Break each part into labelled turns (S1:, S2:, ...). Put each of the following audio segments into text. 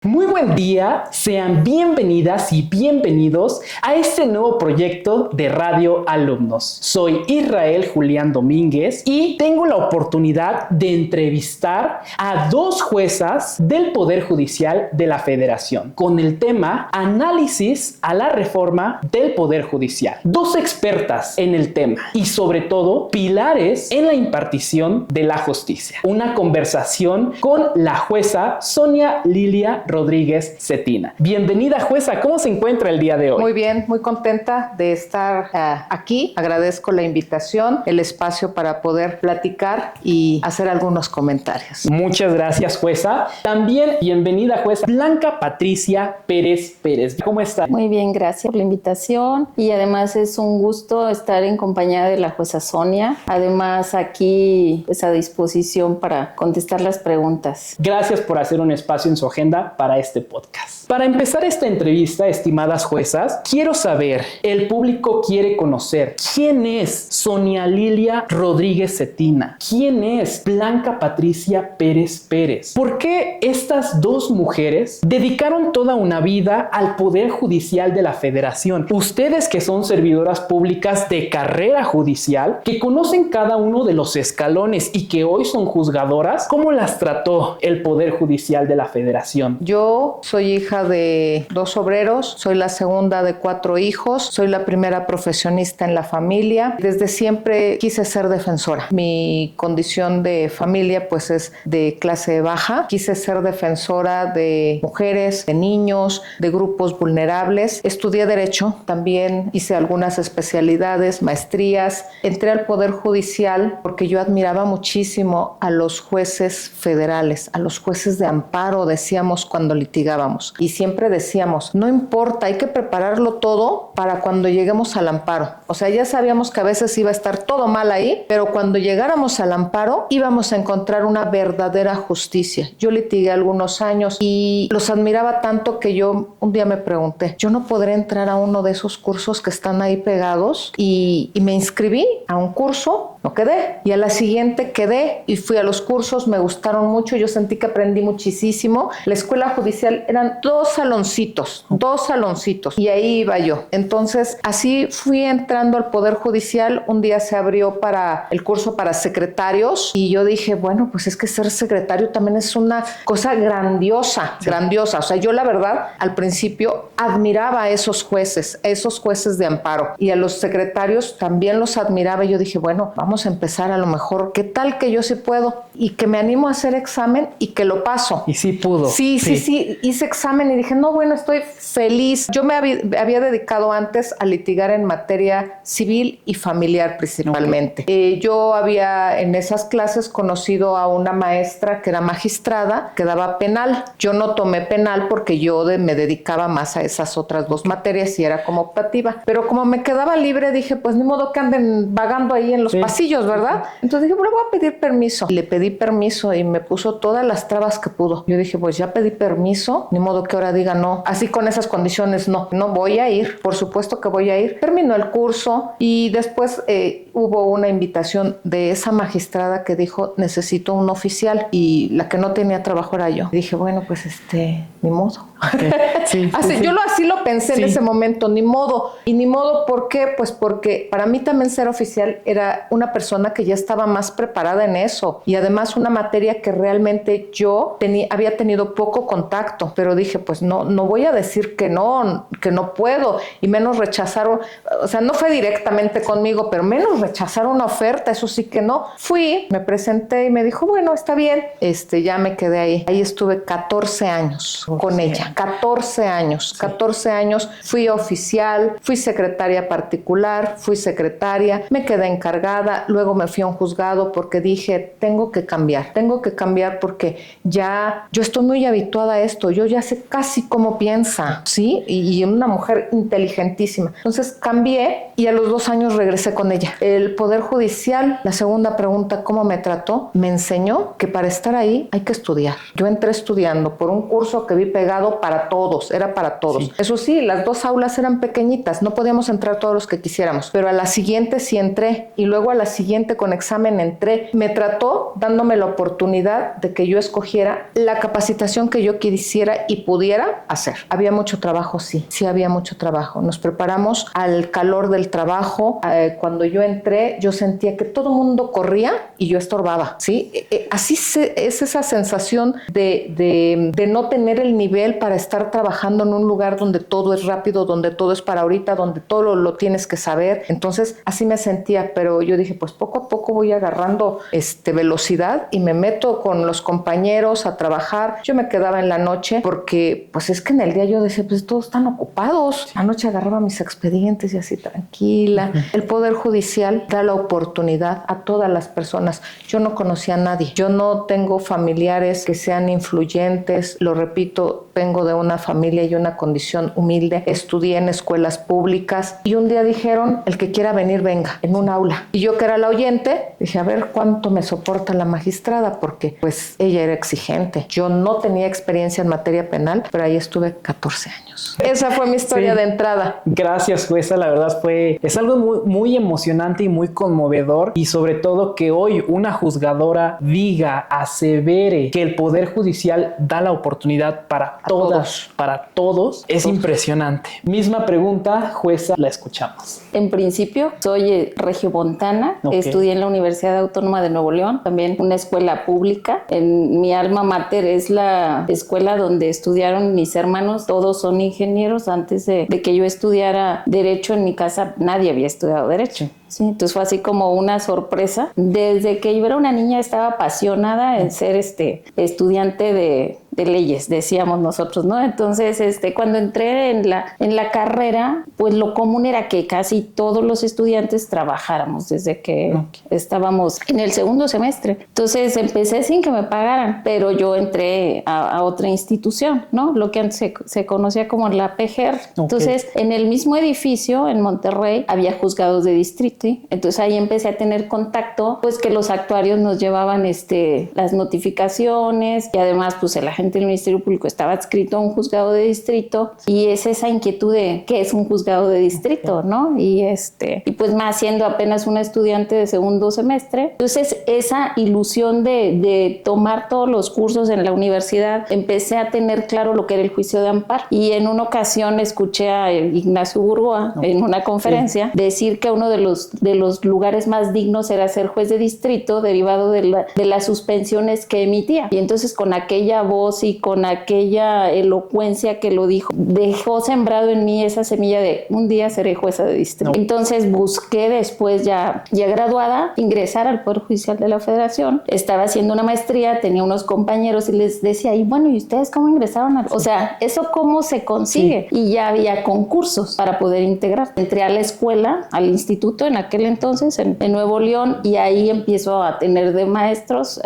S1: Muy buen día, sean bienvenidas y bienvenidos a este nuevo proyecto de Radio Alumnos. Soy Israel Julián Domínguez y tengo la oportunidad de entrevistar a dos juezas del Poder Judicial de la Federación con el tema Análisis a la reforma del Poder Judicial. Dos expertas en el tema y sobre todo pilares en la impartición de la justicia. Una conversación con la jueza Sonia Lilia Rodríguez Cetina. Bienvenida, jueza. ¿Cómo se encuentra el día de hoy?
S2: Muy bien, muy contenta de estar aquí. Agradezco la invitación, el espacio para poder platicar y hacer algunos comentarios.
S1: Muchas gracias, jueza. También bienvenida, jueza Blanca Patricia Pérez Pérez. ¿Cómo está?
S3: Muy bien, gracias por la invitación y además es un gusto estar en compañía de la jueza Sonia. Además aquí pues a disposición para contestar las preguntas.
S1: Gracias por hacer un espacio en su agenda para este podcast. Para empezar esta entrevista, estimadas juezas, quiero saber, el público quiere conocer quién es Sonia Lilia Rodríguez Cetina, quién es Blanca Patricia Pérez Pérez, por qué estas dos mujeres dedicaron toda una vida al Poder Judicial de la Federación. Ustedes que son servidoras públicas de carrera judicial, que conocen cada uno de los escalones y que hoy son juzgadoras, ¿cómo las trató el Poder Judicial de la Federación?
S2: Yo soy hija de dos obreros, soy la segunda de 4 hijos, soy la primera profesionista en la familia. Desde siempre quise ser defensora. Mi condición de familia pues es de clase baja. Quise ser defensora de mujeres, de niños, de grupos vulnerables. Estudié Derecho, también hice algunas especialidades, maestrías. Entré al Poder Judicial porque yo admiraba muchísimo a los jueces federales, a los jueces de amparo, decíamos cuando litigábamos. Y siempre decíamos, no importa, hay que prepararlo todo para cuando lleguemos al amparo. O sea, ya sabíamos que a veces iba a estar todo mal ahí, pero cuando llegáramos al amparo íbamos a encontrar una verdadera justicia. Yo litigué algunos años y los admiraba tanto que yo un día me pregunté, ¿yo no podré entrar a uno de esos cursos que están ahí pegados? Y me inscribí a un curso, no quedé. Y a la siguiente quedé y fui a los cursos, me gustaron mucho, yo sentí que aprendí muchísimo. La escuela judicial eran dos saloncitos y ahí iba yo. Entonces así fui entrando al Poder Judicial. Un día se abrió para el curso para secretarios y yo dije, bueno, pues es que ser secretario también es una cosa grandiosa. O sea, yo la verdad al principio admiraba a esos jueces de amparo y a los secretarios también los admiraba y yo dije, bueno, vamos a empezar a lo mejor, ¿qué tal que yo sí puedo? Y que me animo a hacer examen y que lo paso.
S1: Y sí pudo.
S2: Sí, hice examen y dije, no, bueno, estoy feliz. Yo me había dedicado antes a litigar en materia civil y familiar principalmente. Okay. Yo había en esas clases conocido a una maestra que era magistrada, que daba penal. Yo no tomé penal porque yo me dedicaba más a esas otras dos materias y era como optativa. Pero como me quedaba libre, dije, pues ni modo que anden vagando ahí en los pasillos, ¿verdad? Entonces dije, bueno, voy a pedir permiso. Le pedí permiso y me puso todas las trabas que pudo. Yo dije, pues ya pedí permiso, ni modo que ahora diga no. Así con esas condiciones, no voy a ir. Por supuesto que voy a ir. Terminó el curso y después hubo una invitación de esa magistrada que dijo, necesito un oficial, y la que no tenía trabajo era yo. Y dije, bueno, pues ni modo. Okay. Sí. Yo así lo pensé en ese momento, ni modo. Y ni modo, ¿por qué? Pues porque para mí también ser oficial era una persona que ya estaba más preparada en eso y además una materia que realmente yo había tenido poco contacto, pero dije, pues no voy a decir que no puedo, y menos rechazar, o sea, no fue directamente conmigo, pero menos rechazar una oferta, eso sí que no. Fui, me presenté y me dijo, bueno, está bien, ya me quedé ahí. Ahí estuve 14 años con ella. 14 años, 14 años, fui oficial, fui secretaria particular, fui secretaria, me quedé encargada, luego me fui a un juzgado porque dije, tengo que cambiar porque ya yo estoy muy habituada a esto, yo ya sé casi cómo piensa, ¿sí? Y una mujer inteligentísima. Entonces cambié y a los 2 años regresé con ella. El Poder Judicial, la segunda pregunta, ¿cómo me trató? Me enseñó que para estar ahí hay que estudiar. Yo entré estudiando por un curso que vi pegado para todos, era para todos. Sí. Eso sí, las 2 aulas eran pequeñitas, no podíamos entrar todos los que quisiéramos, pero a la siguiente sí entré y luego a la siguiente con examen entré. Me trató dándome la oportunidad de que yo escogiera la capacitación que yo quisiera y pudiera hacer. Había mucho trabajo, sí había mucho trabajo. Nos preparamos al calor del trabajo. Cuando yo entré, yo sentía que todo el mundo corría y yo estorbaba, ¿sí? Así es esa sensación de no tener el nivel para estar trabajando en un lugar donde todo es rápido, donde todo es para ahorita, donde todo lo tienes que saber. Entonces, así me sentía, pero yo dije, pues poco a poco voy agarrando velocidad y me meto con los compañeros a trabajar. Yo me quedaba en la noche porque, pues es que en el día yo decía, pues todos están ocupados. La noche agarraba mis expedientes y así tranquila. El Poder Judicial da la oportunidad a todas las personas. Yo no conocía a nadie. Yo no tengo familiares que sean influyentes. Lo repito, vengo de una familia y una condición humilde. Estudié en escuelas públicas y un día dijeron, el que quiera venir, venga, en un aula. Y yo, que era la oyente, dije, a ver cuánto me soporta la magistrada, porque pues ella era exigente. Yo no tenía experiencia en materia penal, pero ahí estuve 14 años. Esa fue mi historia de entrada.
S1: Gracias, jueza. La verdad es algo muy, muy emocionante y muy conmovedor, y sobre todo que hoy una juzgadora diga, asevere que el Poder Judicial da la oportunidad para todos, es impresionante. Misma pregunta, jueza, la escuchamos.
S3: En principio, soy regiomontana, estudié en la Universidad Autónoma de Nuevo León, también una escuela pública. En mi alma mater es la escuela donde estudiaron mis hermanos, todos son ingenieros. Antes de que yo estudiara Derecho en mi casa, nadie había estudiado Derecho. Sí, entonces fue así como una sorpresa. Desde que yo era una niña estaba apasionada en ser estudiante de leyes, decíamos nosotros, ¿no? Entonces, cuando entré en la carrera, pues lo común era que casi todos los estudiantes trabajáramos desde que estábamos en el segundo semestre. Entonces empecé sin que me pagaran, pero yo entré a otra institución, ¿no? Lo que antes se conocía como la PGR. Entonces, en el mismo edificio, en Monterrey, había juzgados de distrito. ¿Sí? Entonces ahí empecé a tener contacto, pues que los actuarios nos llevaban las notificaciones, y además pues el agente del Ministerio Público estaba adscrito a un juzgado de distrito, y es esa inquietud de qué es un juzgado de distrito, ¿no? Y pues más siendo apenas una estudiante de segundo semestre, entonces esa ilusión de tomar todos los cursos en la universidad, empecé a tener claro lo que era el juicio de amparo, y en una ocasión escuché a Ignacio Burgoa en una conferencia decir que uno de los lugares más dignos era ser juez de distrito, derivado de las suspensiones que emitía. Y entonces con aquella voz y con aquella elocuencia que lo dijo, dejó sembrado en mí esa semilla de un día seré jueza de distrito. Entonces busqué después, ya graduada, ingresar al Poder Judicial de la Federación. Estaba haciendo una maestría, tenía unos compañeros y les decía, y bueno, ¿y ustedes cómo ingresaron? O sea, ¿eso cómo se consigue? Sí. Y ya había concursos para poder integrar. Entré a la escuela, al instituto en aquel entonces, en Nuevo León, y ahí empiezo a tener de maestros,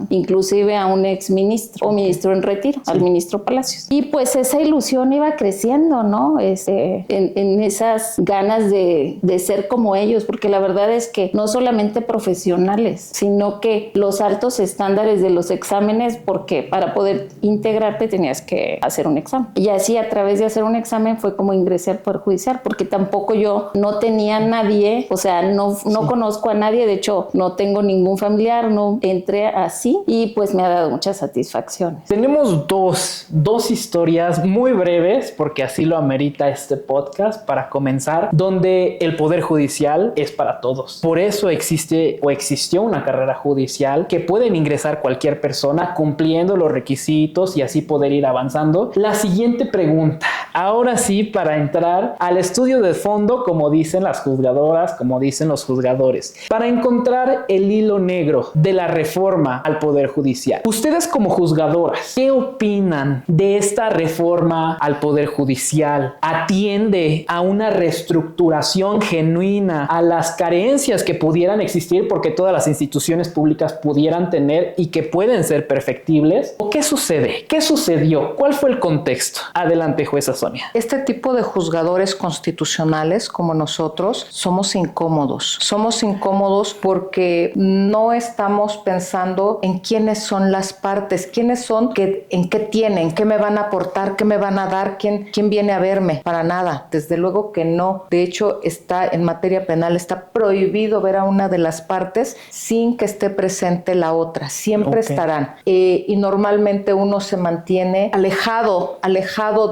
S3: inclusive a un exministro o ministro en retiro, al ministro Palacios. Y pues esa ilusión iba creciendo, ¿no? En esas ganas de ser como ellos, porque la verdad es que no solamente profesionales, sino que los altos estándares de los exámenes, porque para poder integrarte tenías que hacer un examen. Y así, a través de hacer un examen, fue como ingresé al Poder Judicial, porque tampoco yo no tenía nadie, o sea, no conozco a nadie, de hecho, no tengo ningún familiar, no entré así, y pues me ha dado muchas satisfacciones.
S1: Tenemos dos historias muy breves, porque así lo amerita este podcast, para comenzar, donde el Poder Judicial es para todos. Por eso existe o existió una carrera judicial que pueden ingresar cualquier persona cumpliendo los requisitos y así poder ir avanzando. La siguiente pregunta, ahora sí, para entrar al estudio de fondo, como dicen las juzgadoras, como dicen los juzgadores, para encontrar el hilo negro de la reforma al Poder Judicial. Ustedes como juzgadoras, ¿qué opinan de esta reforma al Poder Judicial? ¿Atiende a una reestructuración genuina a las carencias que pudieran existir porque todas las instituciones públicas pudieran tener y que pueden ser perfectibles? ¿O qué sucede? ¿Qué sucedió? ¿Cuál fue el contexto? Adelante, jueza Sonia.
S2: Sonia. Este tipo de juzgadores constitucionales como nosotros somos incómodos. Somos incómodos porque no estamos pensando en quiénes son las partes, quiénes son, en qué tienen, qué me van a aportar, qué me van a dar, quién viene a verme. Para nada, desde luego que no. De hecho, está en materia penal, está prohibido ver a una de las partes sin que esté presente la otra. Siempre estarán. Y normalmente uno se mantiene alejado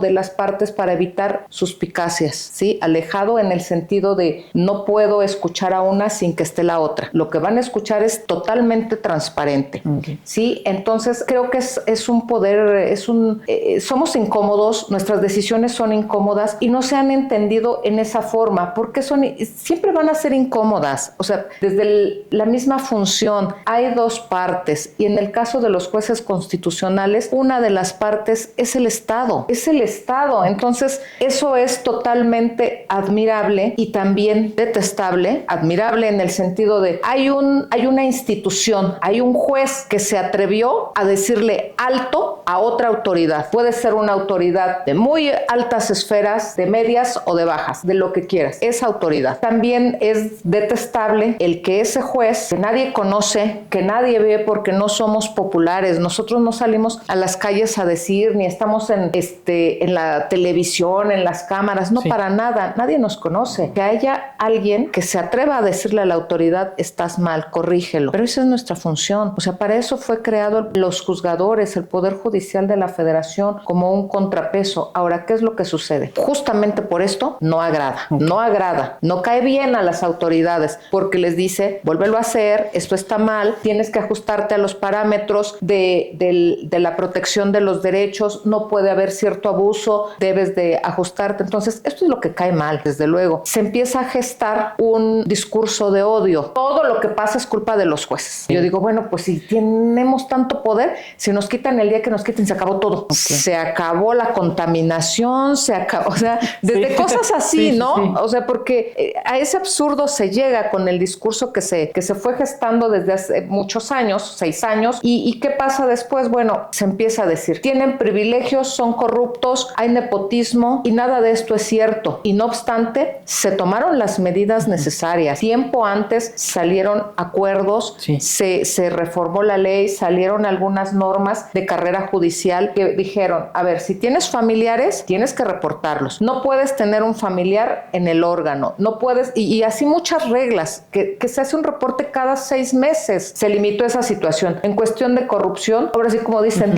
S2: de las partes para evitar suspicacias, ¿sí? Alejado en el sentido de no puedo escuchar a una sin que esté la otra. Lo que van a escuchar es totalmente transparente, ¿sí? Entonces creo que es un poder, somos incómodos, nuestras decisiones son incómodas y no se han entendido en esa forma, porque siempre van a ser incómodas. O sea, desde la misma función hay dos partes y en el caso de los jueces constitucionales, una de las partes es el Estado. Entonces, eso es totalmente admirable y también detestable. Admirable en el sentido de hay una institución, hay un juez que se atrevió a decirle alto a otra autoridad. Puede ser una autoridad de muy altas esferas, de medias o de bajas, de lo que quieras. Esa autoridad. También es detestable el que ese juez, que nadie conoce, que nadie ve porque no somos populares, nosotros no salimos a las calles a decir, ni estamos en la televisión, en las cámaras, no, para nada, nadie nos conoce. Que haya alguien que se atreva a decirle a la autoridad, estás mal, corrígelo. Pero esa es nuestra función. O sea, para eso fue creado los juzgadores, el Poder Judicial de la Federación, como un contrapeso. Ahora, ¿qué es lo que sucede? Justamente por esto no agrada, no cae bien a las autoridades, porque les dice, vuélvelo a hacer, esto está mal, tienes que ajustarte a los parámetros de la protección de los derechos, no puede haber cierto abuso, debes de ajustarte. Entonces, esto es lo que cae mal, desde luego. Se empieza a gestar un discurso de odio. Todo lo que pasa es culpa de los jueces. Yo digo, bueno, pues si tenemos tanto poder, si nos quitan el día que nos quiten, se acabó todo. Se acabó la contaminación, se acabó, o sea, desde cosas así, ¿no? Sí. O sea, porque a ese absurdo se llega con el discurso que se fue gestando desde hace muchos años, 6 años, y ¿qué pasa después? Bueno, se empieza a decir, tienen privilegios, son corruptos, hay nepotismo, y nada de esto es cierto. Y no obstante, se tomaron las medidas necesarias. Tiempo antes salieron acuerdos, se reformó la ley, salieron algunas normas de carrera judicial que dijeron, a ver, si tienes familiares, tienes que reportarlos. No puedes tener un familiar en el órgano, no puedes, y así muchas reglas, que se hace un reporte cada 6 meses. Se limitó esa situación. En cuestión de corrupción, ahora sí, como dicen,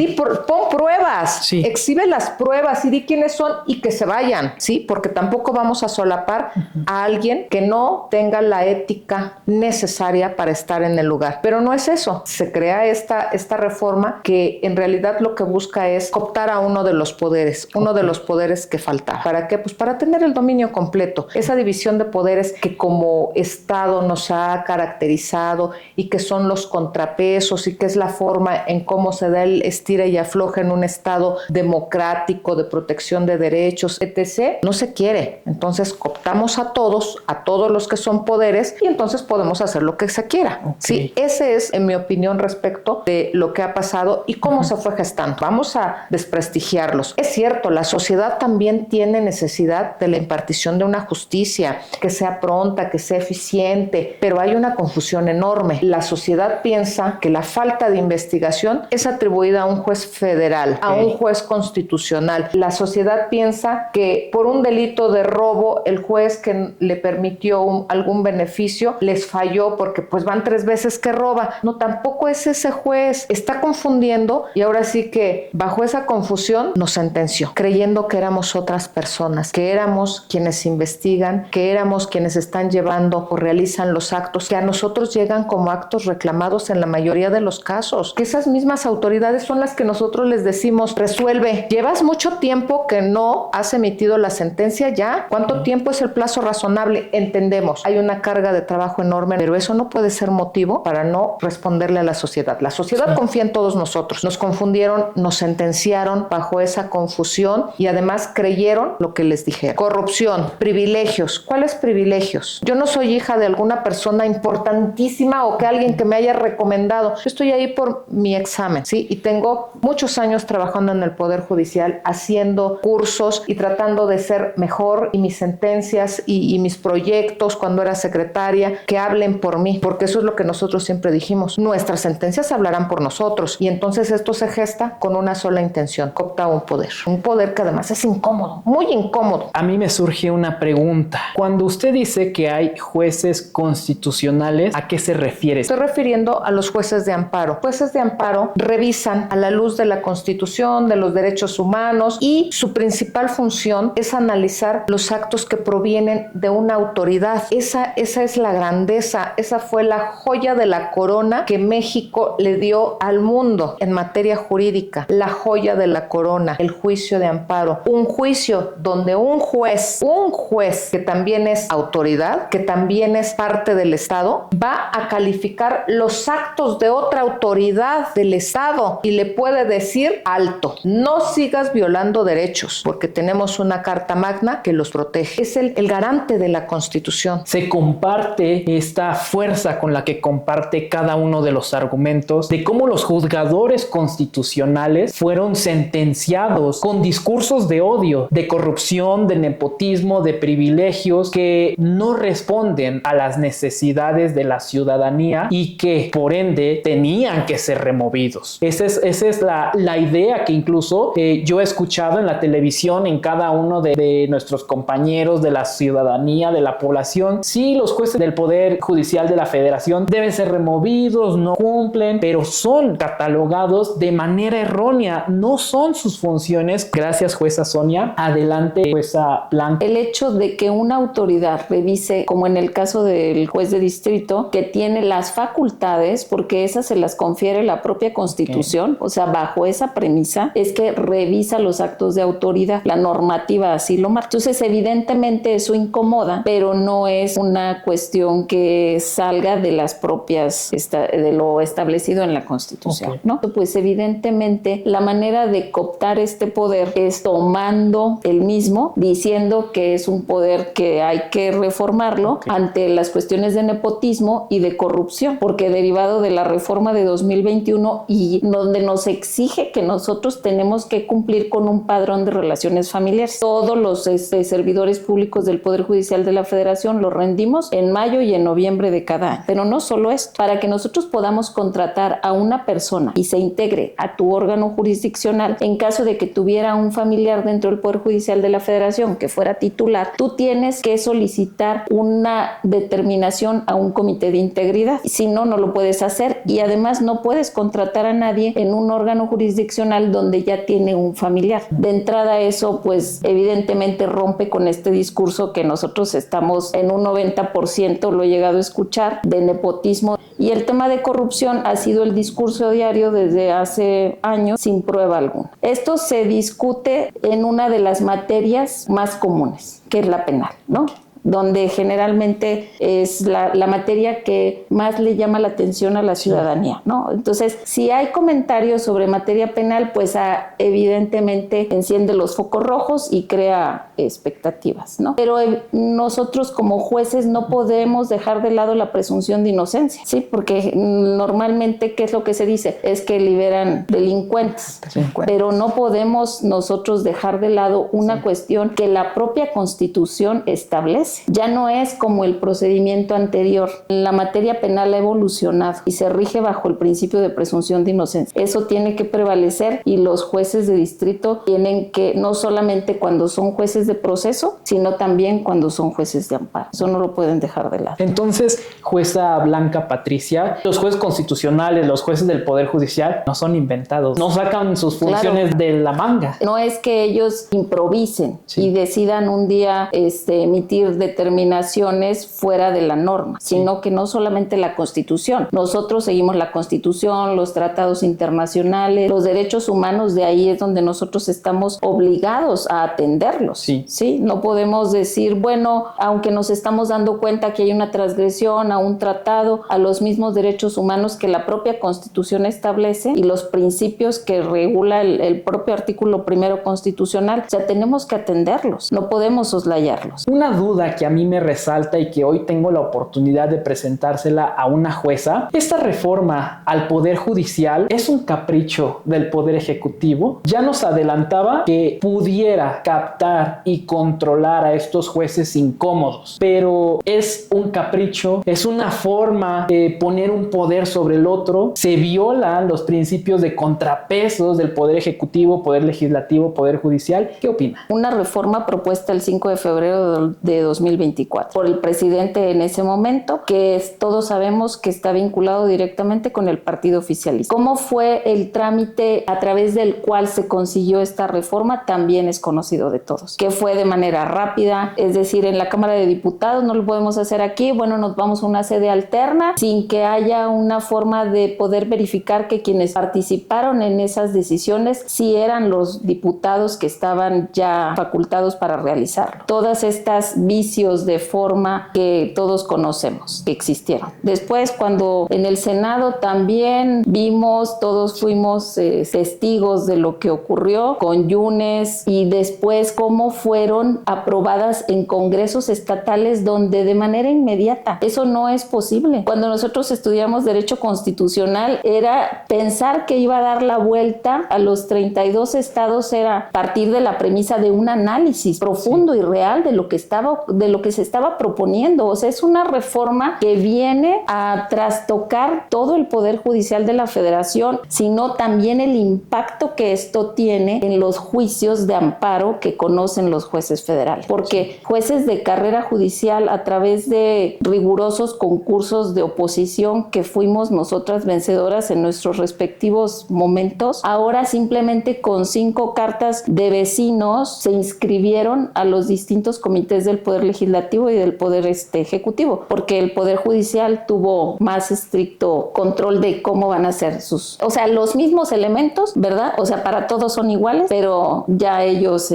S2: pon pruebas, exhibe las pruebas y di quiénes son y que se vayan, ¿sí? Porque tampoco vamos a solapar a alguien que no tenga la ética necesaria para estar en el lugar. Pero no es eso. Se crea esta reforma que en realidad lo que busca es cooptar a uno de los poderes, uno de los poderes que faltaba. ¿Para qué? Pues para tener el dominio completo. Esa división de poderes que como Estado nos ha caracterizado y que son los contrapesos y que es la forma en cómo se da el estira y afloja en un Estado democrático de protección de derechos, etc., no se quiere. Entonces cooptamos a todos los que son poderes y entonces podemos hacer lo que se quiera. Sí, ese es, en mi opinión, respecto de lo que ha pasado y cómo se fue gestando. Vamos a desprestigiarlos. Es cierto, la sociedad también tiene necesidad de la impartición de una justicia que sea pronta, que sea eficiente, pero hay una confusión enorme. La sociedad piensa que la falta de investigación es atribuida a un juez federal, a un juez constitucional. La sociedad piensa que por un delito de robo, el juez que le permitió algún beneficio les falló porque pues van 3 veces que roba. No, tampoco es ese juez. Está confundiendo y ahora sí que bajo esa confusión nos sentenció, creyendo que éramos otras personas, que éramos quienes investigan, que éramos quienes están llevando o realizan los actos que a nosotros llegan como actos reclamados en la mayoría de los casos, que esas mismas autoridades son las que nosotros les decimos, resuelve, llevas mucho tiempo que no has emitido la sentencia ya, ¿cuánto tiempo es el plazo razonable? Entendemos, hay una carga de trabajo enorme, pero eso no puede ser motivo para no responderle a la sociedad. La sociedad confía en todos nosotros, nos confundieron, nos sentenciaron bajo esa confusión y además creyeron lo que les dijeron. Corrupción, privilegios, ¿cuáles privilegios? Yo no soy hija de alguna persona importantísima o que alguien que me haya recomendado, yo estoy ahí por mi examen, ¿sí? Y tengo muchos años trabajando en el Poder Judicial, haciendo tomando cursos y tratando de ser mejor, y mis sentencias y mis proyectos cuando era secretaria, que hablen por mí, porque eso es lo que nosotros siempre dijimos, nuestras sentencias hablarán por nosotros, y entonces esto se gesta con una sola intención, cooptar un poder que además es incómodo, muy incómodo.
S1: A mí me surge una pregunta. Cuando usted dice que hay jueces constitucionales, ¿a qué se refiere?
S2: Estoy refiriendo a los jueces de amparo. Jueces de amparo revisan a la luz de la Constitución, de los derechos humanos, y su principal función es analizar los actos que provienen de una autoridad. Esa es la grandeza, esa fue la joya de la corona que México le dio al mundo en materia jurídica. La joya de la corona, el juicio de amparo. Un juicio donde un juez que también es autoridad, que también es parte del Estado, va a calificar los actos de otra autoridad del Estado y le puede decir: alto, no sigas violando derechos, porque tenemos una Carta Magna que los protege. Es el garante de la Constitución.
S1: Se comparte esta fuerza con la que comparte cada uno de los argumentos de cómo los juzgadores constitucionales fueron sentenciados con discursos de odio, de corrupción, de nepotismo, de privilegios que no responden a las necesidades de la ciudadanía y que por ende tenían que ser removidos. Esa es la idea que incluso yo he escuchado en la televisión, en cada uno de nuestros compañeros, de la ciudadanía, de la población. Sí, los jueces del Poder Judicial de la Federación deben ser removidos, no cumplen, pero son catalogados de manera errónea, no son sus funciones. Gracias, jueza Sonia. Adelante, jueza Blanca.
S3: El hecho de que una autoridad revise, como en el caso del juez de distrito, que tiene las facultades, porque esas se las confiere la propia Constitución, o sea, bajo esa premisa, es que revisa los actos de autoridad. La normativa así lo marca. Entonces, evidentemente eso incomoda, pero no es una cuestión que salga de las propias, de lo establecido en la Constitución, ¿no? Pues evidentemente la manera de cooptar este poder es tomando el mismo, diciendo que es un poder que hay que reformarlo ante las cuestiones de nepotismo y de corrupción, porque derivado de la reforma de 2021 y donde nos exige que nosotros tenemos que cumplir con un padrón de relaciones familiares. Todos los servidores públicos del Poder Judicial de la Federación lo rendimos en mayo y en noviembre de cada año. Pero no solo esto, para que nosotros podamos contratar a una persona y se integre a tu órgano jurisdiccional, en caso de que tuviera un familiar dentro del Poder Judicial de la Federación que fuera titular, tú tienes que solicitar una determinación a un comité de integridad. Si no, no lo puedes hacer, y además no puedes contratar a nadie en un órgano jurisdiccional donde ya tiene un familiar. De entrada, eso pues evidentemente rompe con este discurso que nosotros estamos en un 90%, lo he llegado a escuchar, de nepotismo. Y el tema de corrupción ha sido el discurso diario desde hace años sin prueba alguna. Esto se discute en una de las materias más comunes, que es la penal, ¿no? Donde generalmente es la materia que más le llama la atención a la ciudadanía, ¿no? Entonces, si hay comentarios sobre materia penal, pues evidentemente enciende los focos rojos y crea expectativas, ¿no? Pero nosotros como jueces no podemos dejar de lado la presunción de inocencia, ¿sí? Porque normalmente, ¿qué es lo que se dice? Es que liberan delincuentes. Pero no podemos nosotros dejar de lado una cuestión que la propia Constitución establece. Ya no es como el procedimiento anterior. La materia penal ha evolucionado y se rige bajo el principio de presunción de inocencia. Eso tiene que prevalecer, y los jueces de distrito tienen que, no solamente cuando son jueces de proceso, sino también cuando son jueces de amparo. Eso no lo pueden dejar de lado.
S1: Entonces, jueza Blanca Patricia, los jueces constitucionales, los jueces del Poder Judicial no son inventados, no sacan sus funciones de la manga.
S3: No es que ellos improvisen y decidan un día emitir determinaciones fuera de la norma, sino que no solamente la Constitución. Nosotros seguimos la Constitución, los tratados internacionales, los derechos humanos, de ahí es donde nosotros estamos obligados a atenderlos. Sí, no podemos decir, bueno, aunque nos estamos dando cuenta que hay una transgresión a un tratado, a los mismos derechos humanos que la propia Constitución establece y los principios que regula el propio artículo primero constitucional, o sea, tenemos que atenderlos, no podemos soslayarlos.
S1: Una duda duda que a mí me resalta y que hoy tengo la oportunidad de presentársela a una jueza, esta reforma al Poder Judicial es un capricho del Poder Ejecutivo. Ya nos adelantaba que pudiera captar y controlar a estos jueces incómodos, pero es un capricho, es una forma de poner un poder sobre el otro. Se violan los principios de contrapesos del Poder Ejecutivo, Poder Legislativo, Poder Judicial. ¿Qué opina?
S3: Una reforma propuesta el 5 de febrero de 2024 por el presidente en ese momento, que todos sabemos que está vinculado directamente con el partido oficialista. ¿Cómo fue el trámite a través del cual se consiguió esta reforma? También es conocido de todos, que fue de manera rápida, es decir, en la Cámara de Diputados no lo podemos hacer aquí, bueno, nos vamos a una sede alterna sin que haya una forma de poder verificar que quienes participaron en esas decisiones sí eran los diputados que estaban ya facultados para realizarlo. Todas estas vicios de forma que todos conocemos que existieron. Después, cuando en el Senado también vimos, todos fuimos testigos de lo que ocurrió con Yunes, y después cómo fueron aprobadas en congresos estatales donde de manera inmediata. Eso no es posible. Cuando nosotros estudiamos Derecho Constitucional, era pensar que iba a dar la vuelta a los 32 estados, era partir de la premisa de un análisis profundo y real de lo que se estaba proponiendo. O sea, es una reforma que viene a trastocar todo el Poder Judicial de la Federación, sino también el impacto que esto tiene en los juicios de amparo que conocen los jueces federales. Porque jueces de carrera judicial, a través de rigurosos concursos de oposición que fuimos nosotras vencedoras en nuestros respectivos momentos, ahora simplemente con 5 cartas de vecinos se inscribieron a los distintos comités del Poder Legislativo y del Poder Ejecutivo, porque el Poder Judicial tuvo más estricto control de cómo van a ser o sea, los mismos elementos, ¿verdad? O sea, para todos son iguales, pero ya ellos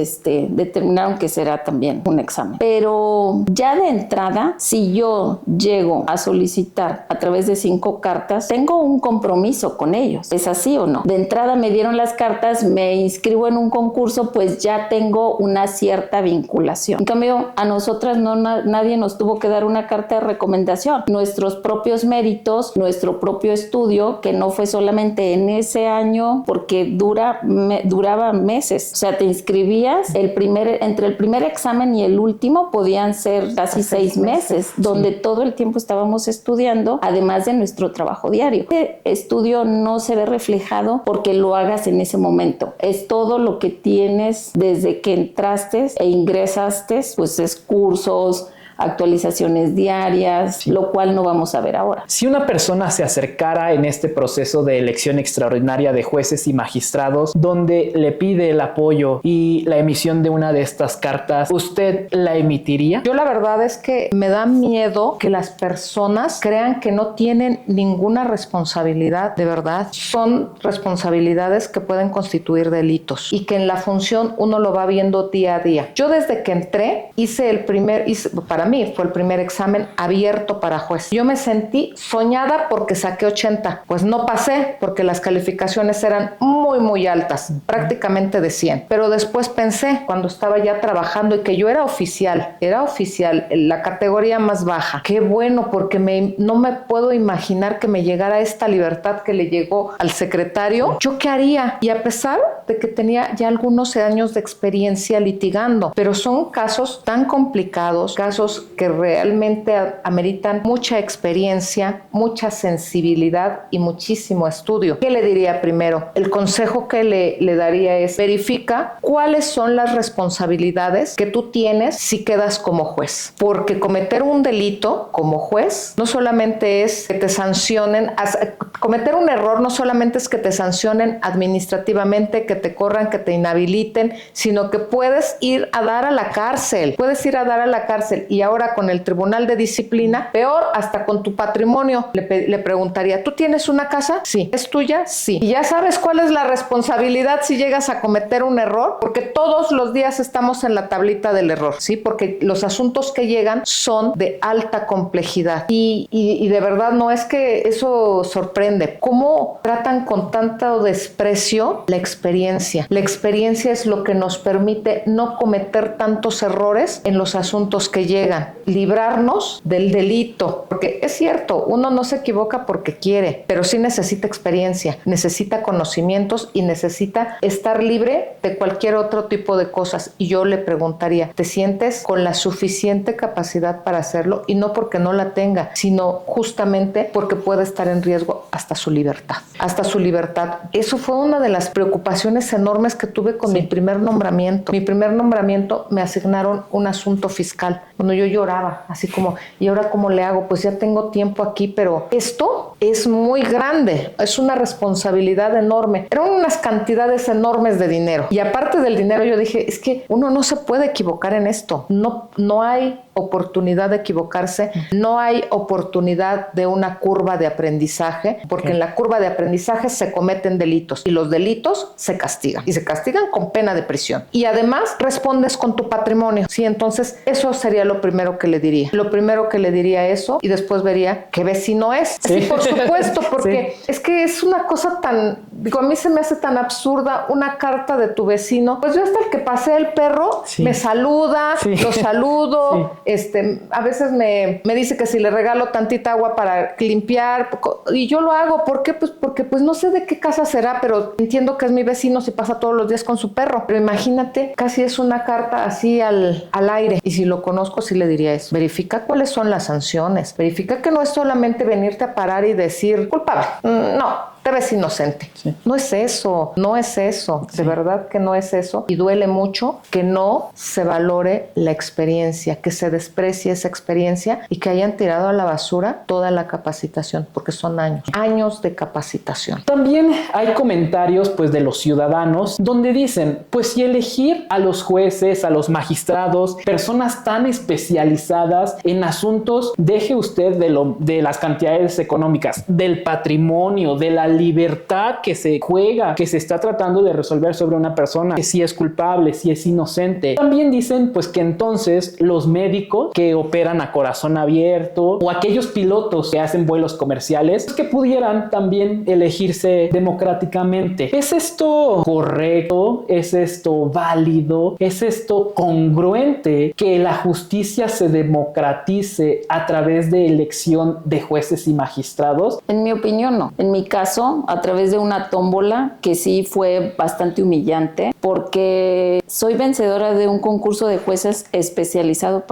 S3: determinaron que será también un examen. Pero ya de entrada, si yo llego a solicitar a través de 5 cartas, tengo un compromiso con ellos. ¿Es así o no? De entrada me dieron las cartas, me inscribo en un concurso, pues ya tengo una cierta vinculación. En cambio, a nosotras nadie nos tuvo que dar una carta de recomendación. Nuestros propios méritos, nuestro propio estudio, que no fue solamente en ese año, porque duraba meses. O sea, te inscribías, entre el primer examen y el último podían ser casi 6 meses, donde todo el tiempo estábamos estudiando, además de nuestro trabajo diario. Este estudio no se ve reflejado porque lo hagas en ese momento. Es todo lo que tienes desde que entraste e ingresaste, pues es cursos, actualizaciones diarias, lo cual no vamos a ver ahora.
S1: Si una persona se acercara en este proceso de elección extraordinaria de jueces y magistrados, donde le pide el apoyo y la emisión de una de estas cartas, ¿usted la emitiría?
S2: Yo la verdad es que me da miedo que las personas crean que no tienen ninguna responsabilidad. De verdad, son responsabilidades que pueden constituir delitos y que en la función uno lo va viendo día a día. Yo desde que entré para mí fue el primer examen abierto para juez. Yo me sentí soñada porque saqué 80. Pues no pasé porque las calificaciones eran muy, muy altas, prácticamente de 100. Pero después pensé, cuando estaba ya trabajando y que yo era oficial, la categoría más baja. Qué bueno, porque no me puedo imaginar que me llegara esta libertad que le llegó al secretario. ¿Yo qué haría? Y a pesar de que tenía ya algunos años de experiencia litigando, pero son casos tan complicados, casos que realmente ameritan mucha experiencia, mucha sensibilidad y muchísimo estudio. ¿Qué le diría primero? El consejo que le daría es: verifica cuáles son las responsabilidades que tú tienes si quedas como juez. Porque cometer un delito como juez no solamente es que te sancionen, cometer un error no solamente es que te sancionen administrativamente, que te corran, que te inhabiliten, sino que puedes ir a dar a la cárcel. Y ahora con el Tribunal de Disciplina, peor, hasta con tu patrimonio. Le preguntaría: ¿tú tienes una casa? Sí. ¿Es tuya? Sí. ¿Y ya sabes cuál es la responsabilidad si llegas a cometer un error? Porque todos los días estamos en la tablita del error, ¿sí? Porque los asuntos que llegan son de alta complejidad. Y de verdad no es que eso sorprende. ¿Cómo tratan con tanto desprecio la experiencia experiencia. La experiencia es lo que nos permite no cometer tantos errores en los asuntos que llegan, librarnos del delito, porque es cierto, uno no se equivoca porque quiere, pero sí necesita experiencia, necesita conocimientos y necesita estar libre de cualquier otro tipo de cosas. Y yo le preguntaría, ¿te sientes con la suficiente capacidad para hacerlo? Y no porque no la tenga, sino justamente porque puede estar en riesgo hasta su libertad. Hasta su libertad. Eso fue una de las preocupaciones enormes que tuve con mi primer nombramiento. Mi primer nombramiento me asignaron un asunto fiscal. Cuando yo lloraba, así como, ¿y ahora cómo le hago? Pues ya tengo tiempo aquí, pero esto es muy grande, es una responsabilidad enorme. Eran unas cantidades enormes de dinero. Y aparte del dinero, yo dije, es que uno no se puede equivocar en esto. No hay oportunidad de equivocarse, no hay oportunidad de una curva de aprendizaje, porque en la curva de aprendizaje se cometen delitos y los delitos se castigan y se castigan con pena de prisión. Y además respondes con tu patrimonio. Sí, entonces eso sería lo primero que le diría. Lo primero que le diría eso y después vería qué vecino es. Sí, por supuesto, porque es que es una cosa tan, digo, a mí se me hace tan absurda una carta de tu vecino. Pues yo hasta el que pasé el perro me saluda, lo saludo. A veces me dice que si le regalo tantita agua para limpiar, y yo lo hago. ¿Por qué? Pues porque no sé de qué casa será, pero entiendo que es mi vecino si pasa todos los días con su perro. Pero imagínate, casi es una carta así al aire. Y si lo conozco, sí le diría eso. Verifica cuáles son las sanciones. Verifica que no es solamente venirte a parar y decir, culpable. No. Te ves inocente. Sí. No es eso, no es eso. Sí. De verdad que no es eso. Y duele mucho que no se valore la experiencia, que se desprecie esa experiencia y que hayan tirado a la basura toda la capacitación, porque son años de capacitación.
S1: También hay comentarios pues de los ciudadanos donde dicen, pues si elegir a los jueces, a los magistrados, personas tan especializadas en asuntos, deje usted de las cantidades económicas, del patrimonio, de la libertad que se juega, que se está tratando de resolver sobre una persona, que si es culpable, si es inocente. También dicen pues que entonces los médicos que operan a corazón abierto o aquellos pilotos que hacen vuelos comerciales, pues que pudieran también elegirse democráticamente. ¿Es esto correcto? ¿Es esto válido? ¿Es esto congruente que la justicia se democratice a través de elección de jueces y magistrados?
S3: En mi opinión, no. En mi caso, a través de una tómbola que sí fue bastante humillante, porque soy vencedora de un concurso de jueces especializado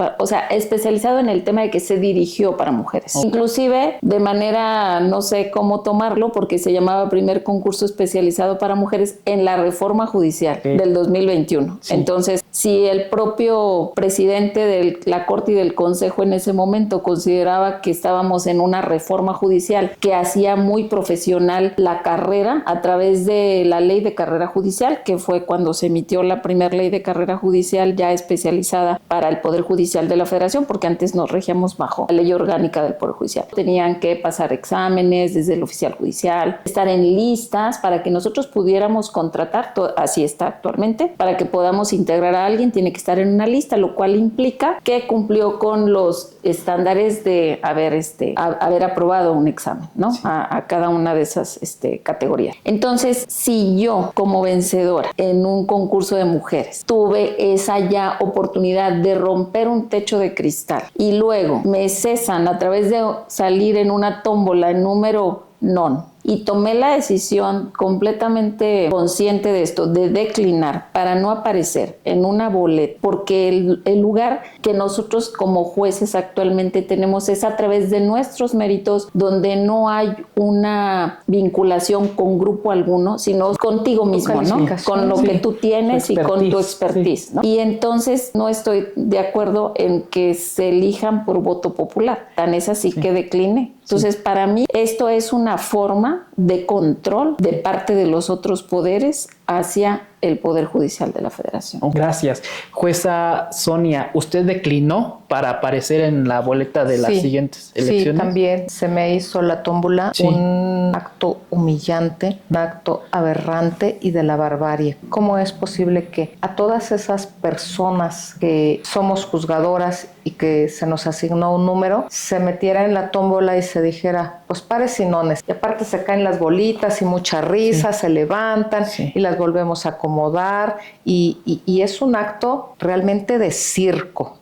S3: en el tema de que se dirigió para mujeres. Inclusive de manera, no sé cómo tomarlo, porque se llamaba primer concurso especializado para mujeres en la reforma judicial del 2021. Sí. Entonces, si el propio presidente de la Corte y del Consejo en ese momento consideraba que estábamos en una reforma judicial que hacía muy profesional la carrera a través de la ley de carrera judicial, que fue cuando se emitió la primera ley de carrera judicial ya especializada para el Poder Judicial de la Federación, porque antes nos regíamos bajo la ley orgánica del Poder Judicial. Tenían que pasar exámenes desde el oficial judicial, estar en listas para que nosotros pudiéramos contratar, así está actualmente, para que podamos integrar a alguien, tiene que estar en una lista, lo cual implica que cumplió con los estándares de haber aprobado un examen, ¿no? Sí. A cada una de esas categorías. Entonces, si yo como vencedora en un concurso de mujeres tuve esa ya oportunidad de romper un techo de cristal y luego me cesan a través de salir en una tómbola en número non, y tomé la decisión completamente consciente de esto, de declinar para no aparecer en una boleta, porque el lugar que nosotros como jueces actualmente tenemos es a través de nuestros méritos, donde no hay una vinculación con grupo alguno, sino contigo mismo, ¿no? Con lo que tú tienes y con tu expertise, ¿no? Y entonces no estoy de acuerdo en que se elijan por voto popular. Tan es así que decliné. Entonces, para mí, esto es una forma de control de parte de los otros poderes hacia el Poder Judicial de la Federación.
S1: Gracias. Jueza Sonia, ¿usted declinó para aparecer en la boleta de las siguientes elecciones?
S2: Sí, también se me hizo la tómbola un acto humillante, un acto aberrante y de la barbarie. ¿Cómo es posible que a todas esas personas que somos juzgadoras y que se nos asignó un número, se metiera en la tómbola y se dijera, pues pares y nones, y aparte se caen las bolitas y mucha risa, se levantan y las volvemos a acomodar y es un acto realmente de circo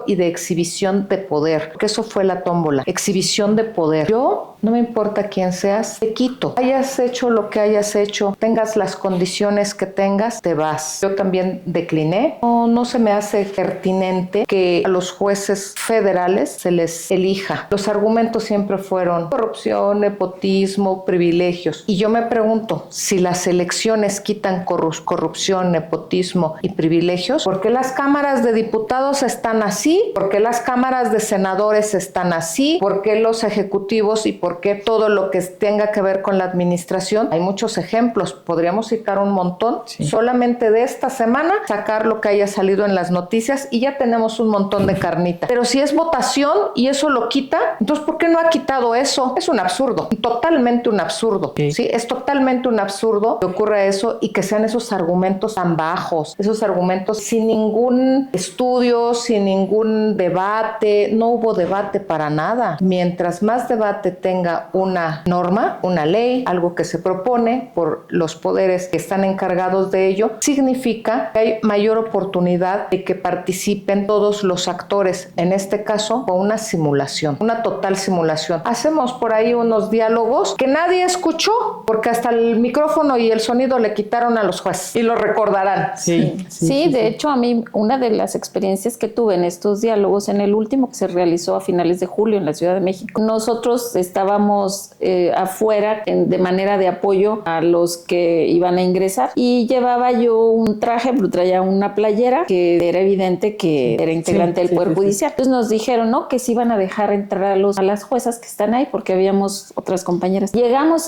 S2: y de exhibición de poder, porque eso fue la tómbola, exhibición de poder. Yo, no me importa quién seas, te quito. Hayas hecho lo que hayas hecho, tengas las condiciones que tengas, te vas. Yo también decliné. No se me hace pertinente que a los jueces federales se les elija. Los argumentos siempre fueron corrupción, nepotismo, privilegios. Y yo me pregunto, si las elecciones quitan corrupción, nepotismo y privilegios, ¿por qué las cámaras de diputados están así? ¿Por qué las cámaras de senadores están así? ¿Por qué los ejecutivos y por qué todo lo que tenga que ver con la administración? Hay muchos ejemplos, podríamos citar un montón. Solamente de esta semana sacar lo que haya salido en las noticias y ya tenemos un montón de carnita. Pero si es votación y eso lo quita, entonces ¿por qué no ha quitado eso? Es un absurdo, totalmente un absurdo. ¿Sí? Es totalmente un absurdo que ocurra eso y que sean esos argumentos tan bajos, esos argumentos sin ningún estudio, sin ningún debate. No hubo debate para nada. Mientras más debate tenga una norma, una ley, algo que se propone por los poderes que están encargados de ello, significa que hay mayor oportunidad de que participen todos los actores, en este caso con una simulación, una total simulación. Hacemos por ahí unos diálogos que nadie escuchó porque hasta el micrófono y el sonido le quitaron a los jueces y lo recordarán.
S3: Sí, de hecho a mí una de las experiencias que tuve en estos diálogos, en el último que se realizó a finales de julio en la Ciudad de México, nosotros estábamos afuera de manera de apoyo a los que iban a ingresar y llevaba yo un traje, pero traía una playera que era evidente que era integrante del Poder Judicial. Entonces nos dijeron, ¿no?, que sí iban a dejar entrar a las juezas que están ahí porque habíamos otras compañeras. Llegamos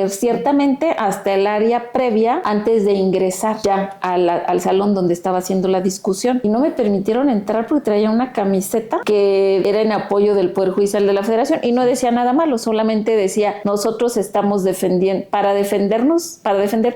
S3: ciertamente hasta el área previa antes de ingresar ya al salón donde estaba haciendo la discusión y no me permitieron entrar porque traía una camiseta que era en apoyo del Poder Judicial de la Federación y no decía nada malo, solamente decía, nosotros estamos defendiendo, para defender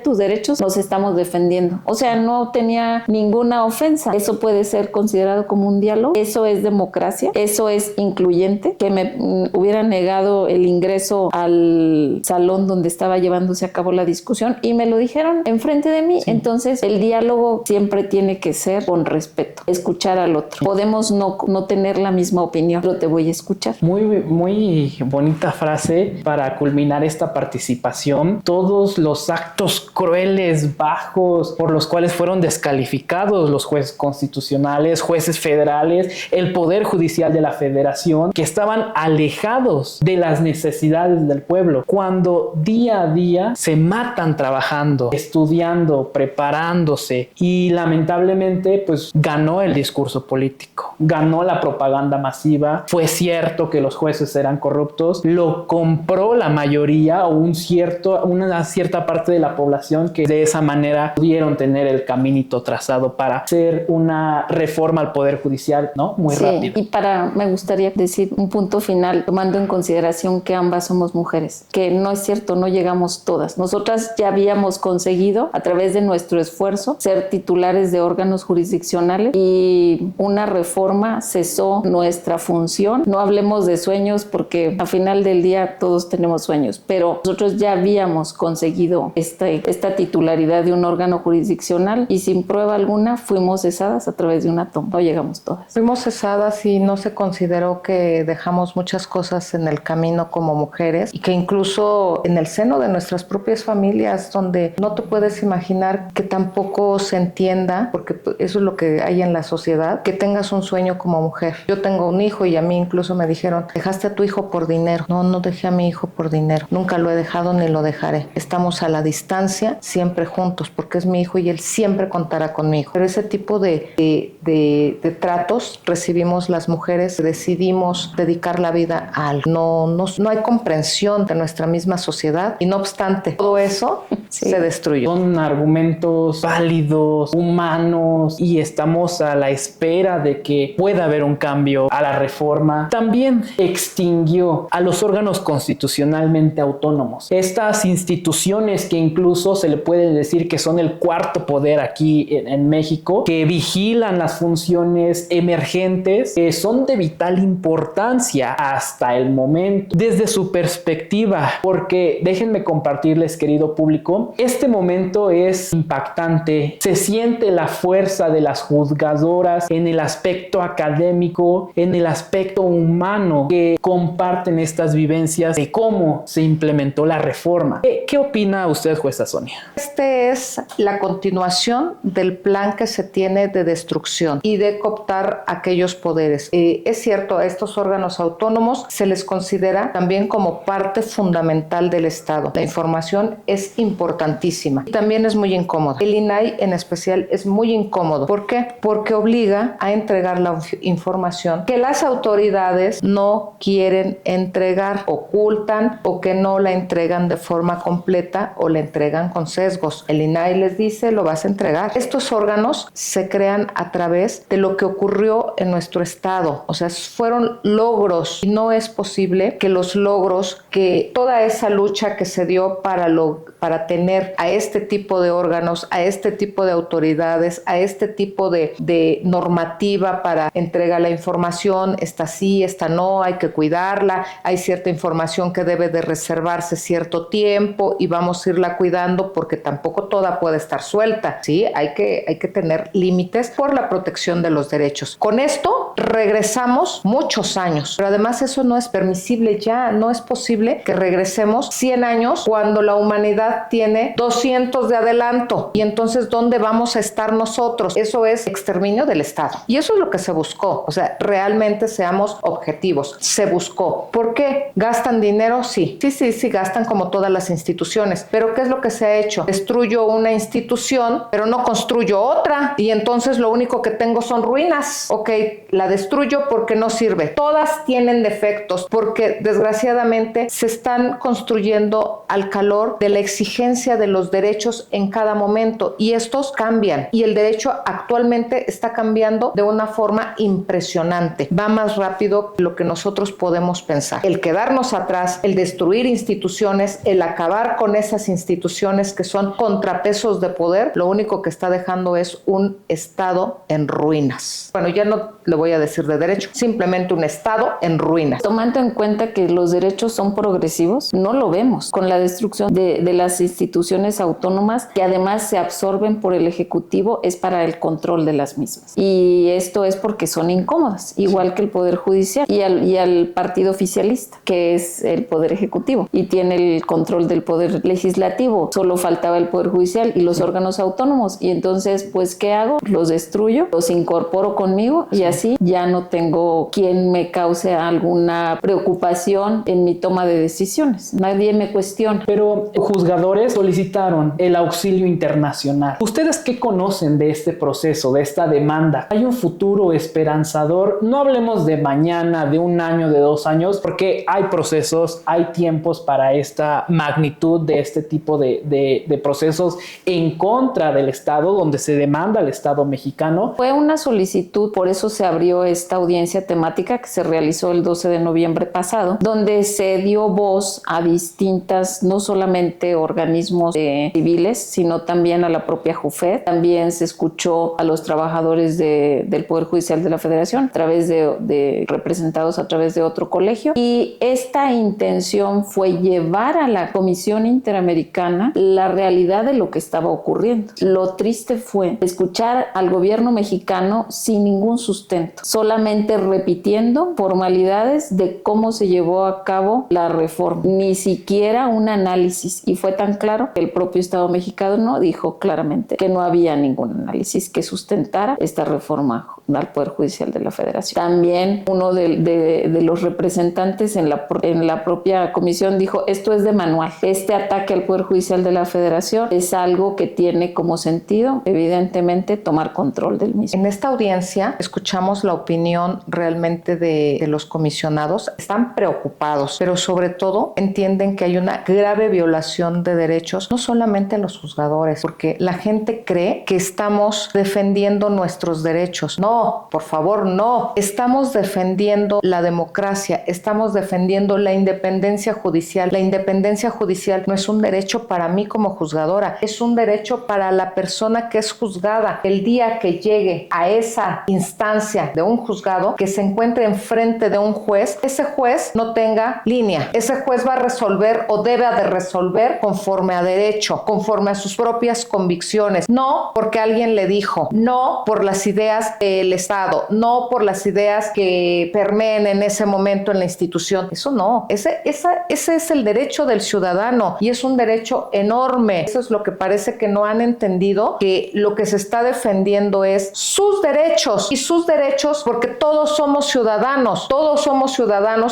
S3: tus derechos, nos estamos defendiendo. O sea, no tenía ninguna ofensa. Eso puede ser considerado como un diálogo, eso es democracia, eso es incluyente. Que me hubieran negado el ingreso al salón donde estaba llevándose a cabo la discusión y me lo dijeron enfrente de mí. Entonces el diálogo siempre tiene que ser con respeto, escuchar al otro. Podemos no tener la misma opinión, pero te voy a escuchar.
S1: Muy bonita frase para culminar esta participación. Todos los actos crueles, bajos, por los cuales fueron descalificados los jueces constitucionales, jueces federales, el Poder Judicial de la Federación, que estaban alejados de las necesidades del pueblo, cuando día a día se matan trabajando, estudiando, preparándose, y lamentablemente pues ganó el discurso político, ganó la propaganda masiva. Fue cierto que los jueces eran corruptos, lo compró la mayoría o una cierta parte de la población que de esa manera pudieron tener el caminito trazado para hacer una reforma al Poder Judicial, ¿no? Muy rápido.
S3: Y me gustaría decir un punto final, tomando en consideración que ambas somos mujeres, que no es cierto, no llegamos todas. Nosotras ya habíamos conseguido, a través de nuestro esfuerzo, ser titulares de órganos jurisdiccionales y una reforma cesó nuestra función. No hablemos de sueños porque al final del día todos tenemos sueños, pero nosotros ya habíamos conseguido esta titularidad de un órgano jurisdiccional y sin prueba alguna fuimos cesadas a través de una toma. No llegamos todas.
S2: Fuimos cesadas y no se consideró que dejamos muchas cosas en el camino como mujeres y que incluso en el seno de nuestras propias familias, donde no te puedes imaginar que tampoco se entienda, porque eso es lo que hay en la sociedad, que tengas un sueño como mujer. Yo tengo un hijo y a mí incluso me dijeron, dejaste a tu hijo por dinero. No dejé a mi hijo por dinero. Nunca lo he dejado ni lo dejaré. Estamos a la distancia, siempre juntos, porque es mi hijo y él siempre contará conmigo. Pero ese tipo de tratos recibimos las mujeres que decidimos dedicar la vida a algo. No hay comprensión de nuestra misma sociedad y no obstante, todo eso se destruyó.
S1: Son argumentos válidos, humanos, y estamos a la espera manera de que pueda haber un cambio a la reforma. También extinguió a los órganos constitucionalmente autónomos. Estas instituciones que incluso se le puede decir que son el cuarto poder aquí en México, que vigilan las funciones emergentes, que son de vital importancia hasta el momento, desde su perspectiva, porque déjenme compartirles, querido público, este momento es impactante. Se siente la fuerza de las juzgadoras en el aspecto académico, en el aspecto humano, que comparten estas vivencias de cómo se implementó la reforma. ¿Qué opina usted, jueza Sonia?
S2: Este es la continuación del plan que se tiene de destrucción y de cooptar aquellos poderes. Es cierto, a estos órganos autónomos se les considera también como parte fundamental del Estado. La información es importantísima y también es muy incómoda. El INAI en especial es muy incómodo. ¿Por qué? Porque obliga a entregar la información que las autoridades no quieren entregar, ocultan o que no la entregan de forma completa o la entregan con sesgos. El INAI les dice, lo vas a entregar. Estos órganos se crean a través de lo que ocurrió en nuestro Estado. O sea, fueron logros y no es posible que los logros, que toda esa lucha que se dio para tener a este tipo de órganos, a este tipo de autoridades, a este tipo de normativa para entregar la información, esta sí, esta no, hay que cuidarla, hay cierta información que debe de reservarse cierto tiempo y vamos a irla cuidando porque tampoco toda puede estar suelta, ¿sí? Hay que tener límites por la protección de los derechos. Con esto regresamos muchos años, pero además eso no es permisible ya, no es posible que regresemos 100 años cuando la humanidad tiene 200 de adelanto y entonces ¿dónde vamos a estar nosotros? Eso es exterminio del Estado y eso es lo que se buscó, o sea, realmente seamos objetivos, se buscó. ¿Por qué? ¿Gastan dinero? Sí, gastan como todas las instituciones, pero ¿qué es lo que se ha hecho? Destruyo una institución, pero no construyo otra y entonces lo único que tengo son ruinas. Ok, la destruyo porque no sirve. Todas tienen defectos porque desgraciadamente se están construyendo al calor de la exigencia de los derechos en cada momento y estos cambian y el derecho actualmente está cambiando de una forma impresionante. Va más rápido de lo que nosotros podemos pensar. El quedarnos atrás, el destruir instituciones, el acabar con esas instituciones que son contrapesos de poder, lo único que está dejando es un Estado en ruinas. Bueno, ya no le voy a decir de derecho, simplemente un Estado en ruinas.
S3: Tomando en cuenta que los derechos son progresivos, no lo vemos con la destrucción de las instituciones autónomas que además se absorben por el Ejecutivo, es para el control de las mismas. Y esto es porque son incómodas, igual que el Poder Judicial y al partido oficialista, que es el Poder Ejecutivo, y tiene el control del Poder Legislativo. Solo faltaba el Poder Judicial y los órganos autónomos. Y entonces, pues, ¿qué hago? Los destruyo, los incorporo conmigo y así ya no tengo quien me cause alguna preocupación en mi toma de decisiones. Nadie me cuestiona.
S1: Pero juzgadores solicitaron el auxilio internacional. ¿Ustedes qué conocen de este proceso, de esta demanda? ¿Hay un futuro esperanzador? No hablemos de mañana, de un año, de 2 años, porque hay procesos, hay tiempos para esta magnitud de este tipo de procesos en contra del Estado, donde se demanda al Estado mexicano.
S3: Fue una solicitud, por eso se abrió esta audiencia temática que se realizó el 12 de noviembre pasado, donde se dio voz a distintas, no solamente organismos civiles, sino también a la propia JUFED. También se escuchó a los trabajadores del Poder Judicial de la Federación, a través de representados a través de otro colegio. Y esta intención fue llevar a la Comisión Interamericana la realidad de lo que estaba ocurriendo. Lo triste fue escuchar al gobierno mexicano sin ningún sustento, solamente repitiendo formalidades de cómo se llevó a cabo la reforma. Ni siquiera un análisis. Y fue tan claro que el propio Estado mexicano dijo claramente que no había ningún análisis que sustentara esta reforma al Poder Judicial de la Federación. También uno de los representantes en la propia comisión dijo, esto es de manual. Este ataque al Poder Judicial de la Federación es algo que tiene como sentido, evidentemente, tomar control del mismo.
S2: En esta audiencia escuchamos la opinión realmente de los comisionados. Están preocupados, pero sobre todo entienden que hay una grave violación Comisión de Derechos, no solamente a los juzgadores, porque la gente cree que estamos defendiendo nuestros derechos. No, por favor, no. Estamos defendiendo la democracia, estamos defendiendo la independencia judicial. La independencia judicial no es un derecho para mí como juzgadora, es un derecho para la persona que es juzgada. El día que llegue a esa instancia de un juzgado, que se encuentre enfrente de un juez, ese juez no tenga línea. Ese juez va a resolver o debe de resolver conforme a derecho, conforme a sus propias convicciones, no porque alguien le dijo, no por las ideas del Estado, no por las ideas que permeen en ese momento en la institución. Eso no, ese es el derecho del ciudadano y es un derecho enorme. Eso es lo que parece que no han entendido, que lo que se está defendiendo es sus derechos, y sus derechos porque todos somos ciudadanos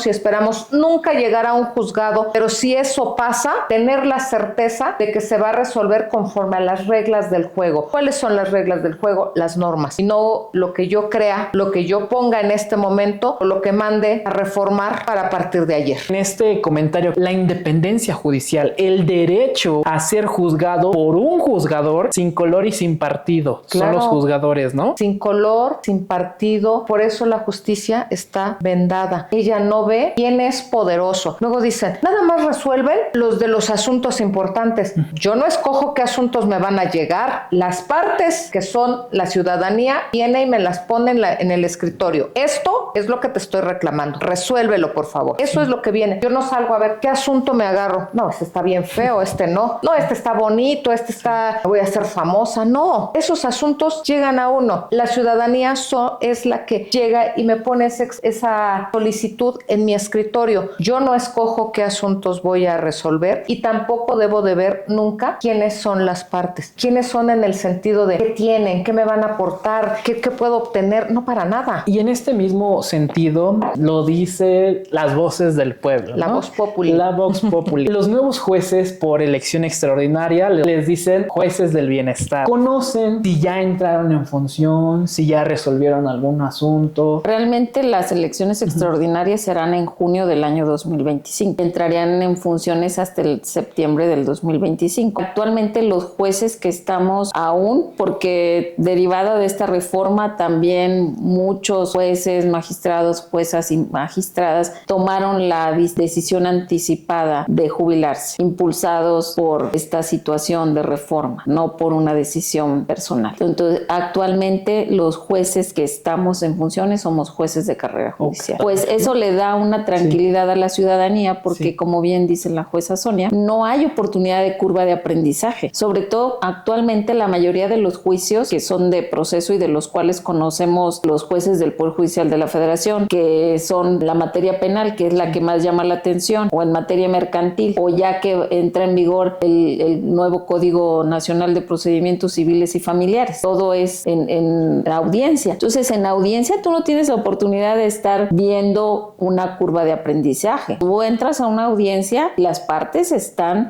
S2: y esperamos nunca llegar a un juzgado, pero si eso pasa, tener la certeza de que se va a resolver conforme a las reglas del juego. ¿Cuáles son las reglas del juego? Las normas, y no lo que yo crea, lo que yo ponga en este momento o lo que mande a reformar para partir de ayer.
S1: En este comentario, la independencia judicial, el derecho a ser juzgado por un juzgador sin color y sin partido. Claro, son los juzgadores, ¿no?
S2: Sin color, sin partido. Por eso la justicia está vendada. Ella no ve quién es poderoso. Luego dicen, nada más resuelven los de los asuntos importantes. Yo no escojo qué asuntos me van a llegar. Las partes, que son la ciudadanía, viene y me las pone en el escritorio. Esto es lo que te estoy reclamando. Resuélvelo, por favor. Eso es lo que viene. Yo no salgo a ver qué asunto me agarro. No, este está bien feo, este no. No, este está bonito, este está, voy a ser famosa. No, esos asuntos llegan a uno. La ciudadanía es la que llega y me pone esa solicitud en mi escritorio. Yo no escojo qué asuntos voy a resolver y tampoco debo de ver nunca quiénes son las partes. Quiénes son en el sentido de qué tienen, qué me van a aportar, qué puedo obtener. No, para nada.
S1: Y en este mismo sentido lo dice las voces del pueblo,
S2: la
S1: ¿no?
S2: voz populi.
S1: La voz populi. Los nuevos jueces por elección extraordinaria les dicen jueces del bienestar. ¿Conocen si ya entraron en función, si ya resolvieron algún asunto?
S3: Realmente las elecciones extraordinarias serán en junio del año 2025. Entrarían en funciones hasta el septiembre del 2025. Actualmente los jueces que estamos aún, porque derivada de esta reforma también muchos jueces, magistrados, juezas y magistradas tomaron la decisión anticipada de jubilarse, impulsados por esta situación de reforma, no por una decisión personal. Entonces, actualmente los jueces que estamos en funciones somos jueces de carrera judicial. Pues eso le da una tranquilidad a la ciudadanía porque, como bien dice la jueza Sonia, no hay oportunidad de curva de aprendizaje. Sobre todo, actualmente la mayoría de los juicios que son de proceso y de los cuales conocemos los jueces del Poder Judicial de la Federación, que son la materia penal, que es la que más llama la atención, o en materia mercantil, o ya que entra en vigor el nuevo Código Nacional de Procedimientos Civiles y Familiares. Todo es en audiencia. Entonces, en audiencia tú no tienes la oportunidad de estar viendo una curva de aprendizaje. Tú entras a una audiencia, las partes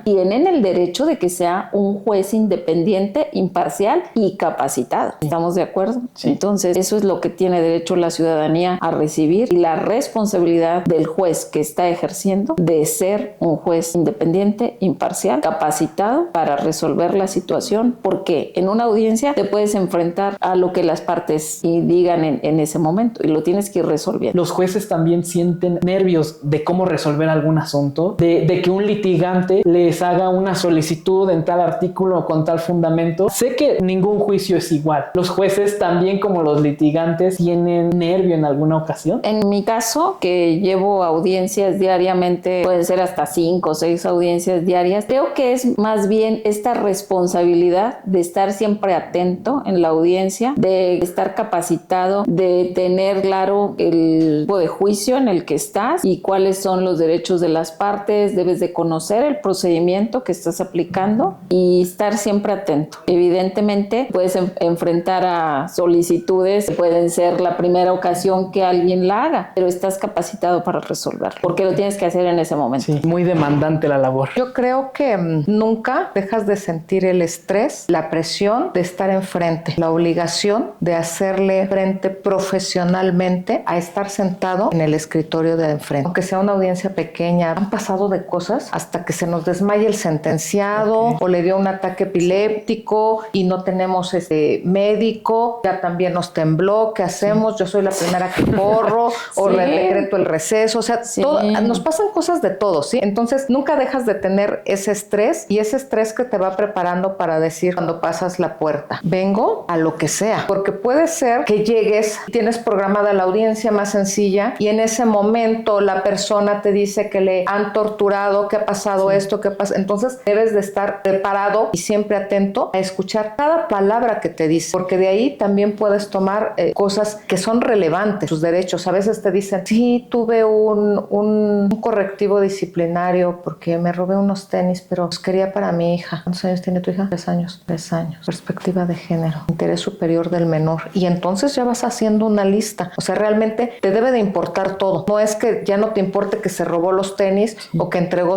S3: tienen el derecho de que sea un juez independiente, imparcial y capacitado. ¿Estamos de acuerdo? Sí. Entonces, eso es lo que tiene derecho la ciudadanía a recibir, y la responsabilidad del juez que está ejerciendo de ser un juez independiente, imparcial, capacitado para resolver la situación, porque en una audiencia te puedes enfrentar a lo que las partes digan en ese momento y lo tienes que ir resolviendo.
S1: Los jueces también sienten nervios de cómo resolver algún asunto, de que un litigante les haga una solicitud en tal artículo o con tal fundamento. Sé que ningún juicio es igual. Los jueces también, como los litigantes, tienen nervio en alguna ocasión.
S3: En mi caso, que llevo audiencias diariamente, pueden ser hasta 5 o 6 audiencias diarias, creo que es más bien esta responsabilidad de estar siempre atento en la audiencia, de estar capacitado, de tener claro el tipo de juicio en el que estás y cuáles son los derechos de las partes. Debes de conocer el procedimiento que estás aplicando y estar siempre atento. Evidentemente puedes enfrentar a solicitudes, pueden ser la primera ocasión que alguien la haga, pero estás capacitado para resolver, porque lo tienes que hacer en ese momento.
S1: Sí, muy demandante la labor.
S2: Yo creo que nunca dejas de sentir el estrés, la presión de estar enfrente, la obligación de hacerle frente profesionalmente a estar sentado en el escritorio de enfrente. Aunque sea una audiencia pequeña, han pasado de cosas hasta que se nos desmaya desmaya el sentenciado o le dio un ataque epiléptico y no tenemos médico, ya también nos tembló, ¿qué hacemos? Yo soy la primera que corro o le decreto el receso, o sea, nos pasan cosas de todo, ¿sí? Entonces nunca dejas de tener ese estrés y ese estrés que te va preparando para decir cuando pasas la puerta, vengo a lo que sea, porque puede ser que llegues, tienes programada la audiencia más sencilla y en ese momento la persona te dice que le han torturado, que ha pasado esto, que pasa. Entonces debes de estar preparado y siempre atento a escuchar cada palabra que te dice, porque de ahí también puedes tomar cosas que son relevantes, tus derechos. A veces te dicen, sí, tuve un correctivo disciplinario porque me robé unos tenis, pero los quería para mi hija. ¿Cuántos años tiene tu hija? 3 años. 3 años. Perspectiva de género, interés superior del menor. Y entonces ya vas haciendo una lista. O sea, realmente te debe de importar todo. No es que ya no te importe que se robó los tenis o que entregó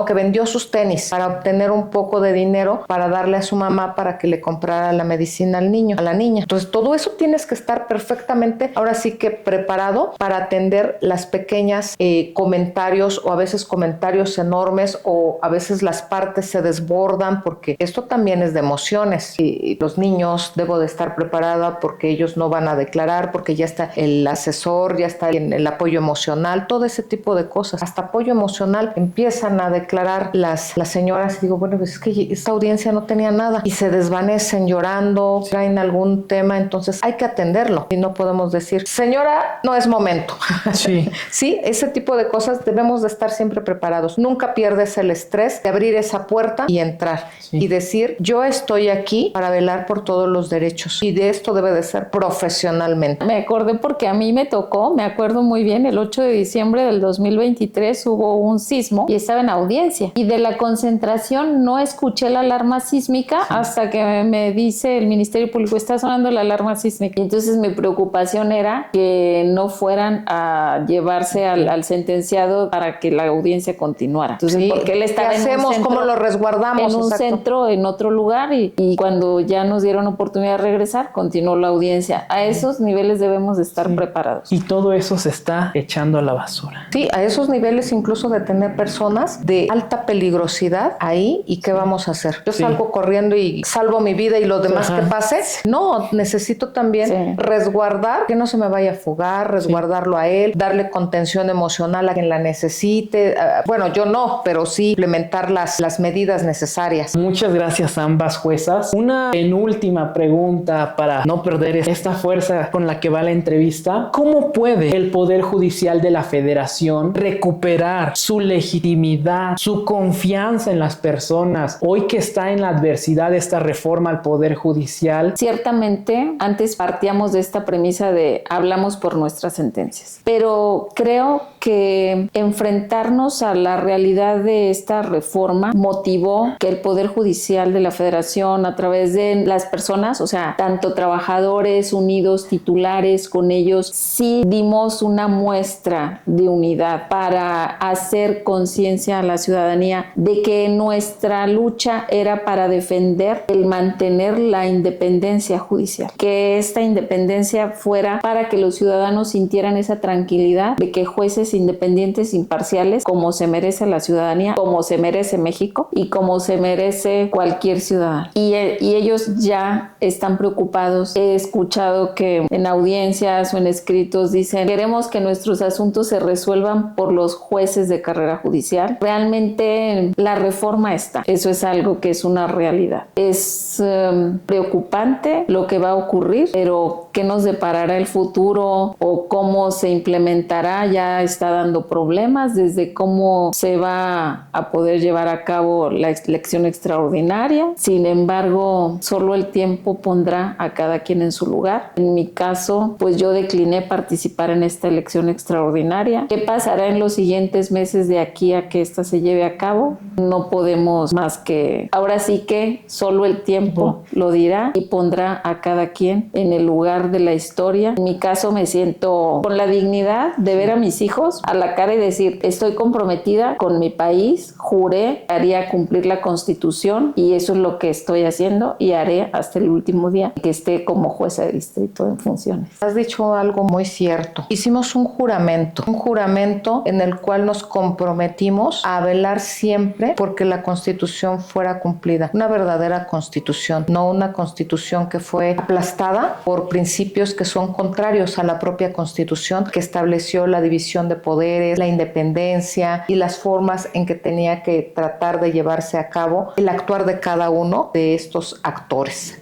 S2: que vendió sus tenis para obtener un poco de dinero para darle a su mamá para que le comprara la medicina al niño, a la niña. Entonces todo eso tienes que estar perfectamente, ahora sí que preparado para atender las pequeñas comentarios o a veces comentarios enormes o a veces las partes se desbordan porque esto también es de emociones y los niños debo de estar preparada porque ellos no van a declarar, porque ya está el asesor, ya está el apoyo emocional, todo ese tipo de cosas. Hasta apoyo emocional empiezan a declarar las señoras y digo, bueno, pues es que esta audiencia no tenía nada y se desvanecen llorando, traen algún tema, entonces hay que atenderlo y no podemos decir, señora, no es momento.
S1: Sí.
S2: Sí, ese tipo de cosas debemos de estar siempre preparados. Nunca pierdes el estrés de abrir esa puerta y entrar y decir, yo estoy aquí para velar por todos los derechos y de esto debe de ser profesionalmente.
S3: Me acordé porque a mí me tocó, me acuerdo muy bien, el 8 de diciembre del 2023 hubo un sismo y estaba en audiencia y de la concentración no escuché la alarma sísmica hasta que me dice el Ministerio Público, está sonando la alarma sísmica. Y entonces mi preocupación era que no fueran a llevarse al sentenciado para que la audiencia continuara. Entonces, porque él estaba
S2: ¿qué hacemos? ¿Cómo lo resguardamos?
S3: En un centro, en otro lugar y cuando ya nos dieron oportunidad de regresar, continuó la audiencia. A esos niveles debemos de estar preparados.
S1: Y todo eso se está echando a la basura.
S2: Sí, a esos niveles incluso de tener personas de alta peligrosidad ahí y ¿qué vamos a hacer? Yo salgo corriendo y salvo mi vida y lo demás que pase. No, necesito también resguardar que no se me vaya a fugar, resguardarlo a él, darle contención emocional a quien la necesite. Bueno, yo no, pero sí implementar las medidas necesarias.
S1: Muchas gracias a ambas juezas. Una penúltima pregunta para no perder esta fuerza con la que va la entrevista. ¿Cómo puede el Poder Judicial de la Federación recuperar su legitimidad, su confianza en las personas hoy que está en la adversidad de esta reforma al Poder Judicial?
S3: Ciertamente, antes partíamos de esta premisa de hablamos por nuestras sentencias, pero creo que enfrentarnos a la realidad de esta reforma motivó que el Poder Judicial de la Federación, a través de las personas, o sea, tanto trabajadores unidos, titulares, con ellos, sí dimos una muestra de unidad para hacer conciencia a la ciudadanía de que nuestra lucha era para defender el mantener la independencia judicial, que esta independencia fuera para que los ciudadanos sintieran esa tranquilidad de que jueces independientes, imparciales, como se merece la ciudadanía, como se merece México y como se merece cualquier ciudadano. Y ellos ya están preocupados. He escuchado que en audiencias o en escritos dicen, queremos que nuestros asuntos se resuelvan por los jueces de carrera judicial. Realmente la reforma está. Eso es algo que es una realidad. Es preocupante lo que va a ocurrir, pero ¿qué nos deparará el futuro o cómo se implementará? Ya está dando problemas desde cómo se va a poder llevar a cabo la elección extraordinaria. Sin embargo, solo el tiempo pondrá a cada quien en su lugar. En mi caso, pues yo decliné participar en esta elección extraordinaria. ¿Qué pasará en los siguientes meses de aquí a que esta se lleve a cabo? No podemos más que, ahora sí que solo el tiempo lo dirá y pondrá a cada quien en el lugar hablar de la historia. En mi caso me siento con la dignidad de ver a mis hijos a la cara y decir, estoy comprometida con mi país, juré, haría cumplir la Constitución y eso es lo que estoy haciendo y haré hasta el último día que esté como jueza de distrito en funciones.
S2: Has dicho algo muy cierto. Hicimos un juramento en el cual nos comprometimos a velar siempre porque la Constitución fuera cumplida. Una verdadera Constitución, no una Constitución que fue aplastada por principios que son contrarios a la propia Constitución, que estableció la división de poderes, la independencia y las formas en que tenía que tratar de llevarse a cabo el actuar de cada uno de estos actores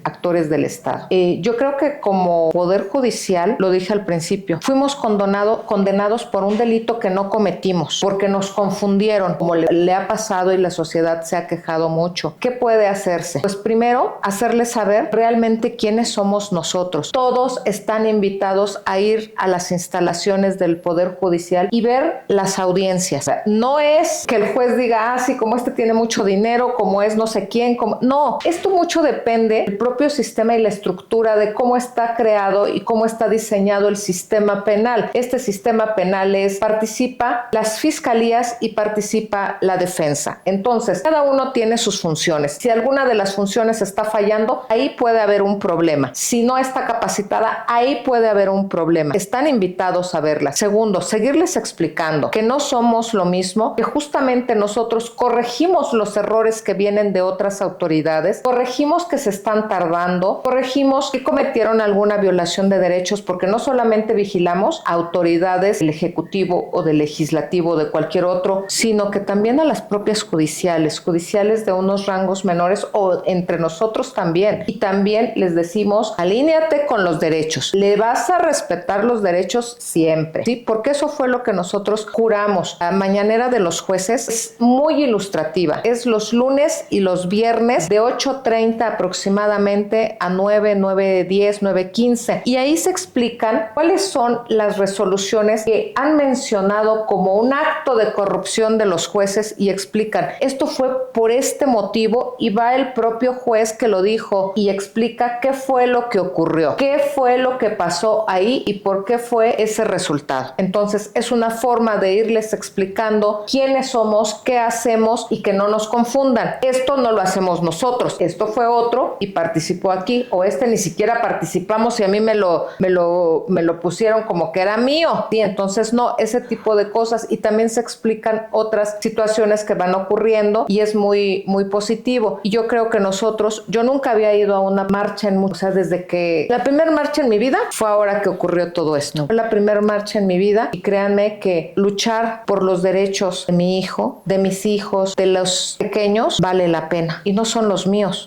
S2: del Estado. Yo creo que como Poder Judicial, lo dije al principio, fuimos condenados por un delito que no cometimos, porque nos confundieron, como le ha pasado y la sociedad se ha quejado mucho. ¿Qué puede hacerse? Pues primero, hacerles saber realmente quiénes somos nosotros. Todos están invitados a ir a las instalaciones del Poder Judicial y ver las audiencias. No es que el juez diga, sí, como este tiene mucho dinero, como es no sé quién, no, esto mucho depende del propio sistema y la estructura de cómo está creado y cómo está diseñado el sistema penal. Este sistema penal participa las fiscalías y participa la defensa. Entonces, cada uno tiene sus funciones. Si alguna de las funciones está fallando, ahí puede haber un problema. Si no está capacitada, ahí puede haber un problema. Están invitados a verla. Segundo, seguirles explicando que no somos lo mismo, que justamente nosotros corregimos los errores que vienen de otras autoridades, corregimos que se están tardando, corregimos que cometieron alguna violación de derechos, porque no solamente vigilamos a autoridades del Ejecutivo o del Legislativo o de cualquier otro, sino que también a las propias judiciales de unos rangos menores o entre nosotros también. Y también les decimos, alíñate con los derechos. Le vas a respetar los derechos siempre, ¿sí? Porque eso fue lo que nosotros juramos. La mañanera de los jueces es muy ilustrativa. Es los lunes y los viernes de 8:30 aproximadamente a 9:10, 9:15. Y ahí se explican cuáles son las resoluciones que han mencionado como un acto de corrupción de los jueces y explican, esto fue por este motivo, y va el propio juez que lo dijo y explica qué fue lo que ocurrió, qué fue lo que pasó ahí y por qué fue ese resultado. Entonces es una forma de irles explicando quiénes somos, qué hacemos y que no nos confundan. Esto no lo hacemos nosotros, esto fue otro y participó aquí, o este ni siquiera participamos y a mí me lo pusieron como que era mío. Y entonces no, ese tipo de cosas. Y también se explican otras situaciones que van ocurriendo y es muy, muy positivo. Y yo creo que yo nunca había ido a una marcha desde que la primera marcha en mi vida fue ahora que ocurrió todo esto. Fue la primera marcha en mi vida y créanme que luchar por los derechos de mi hijo, de mis hijos, de los pequeños, vale la pena. Y no son los míos.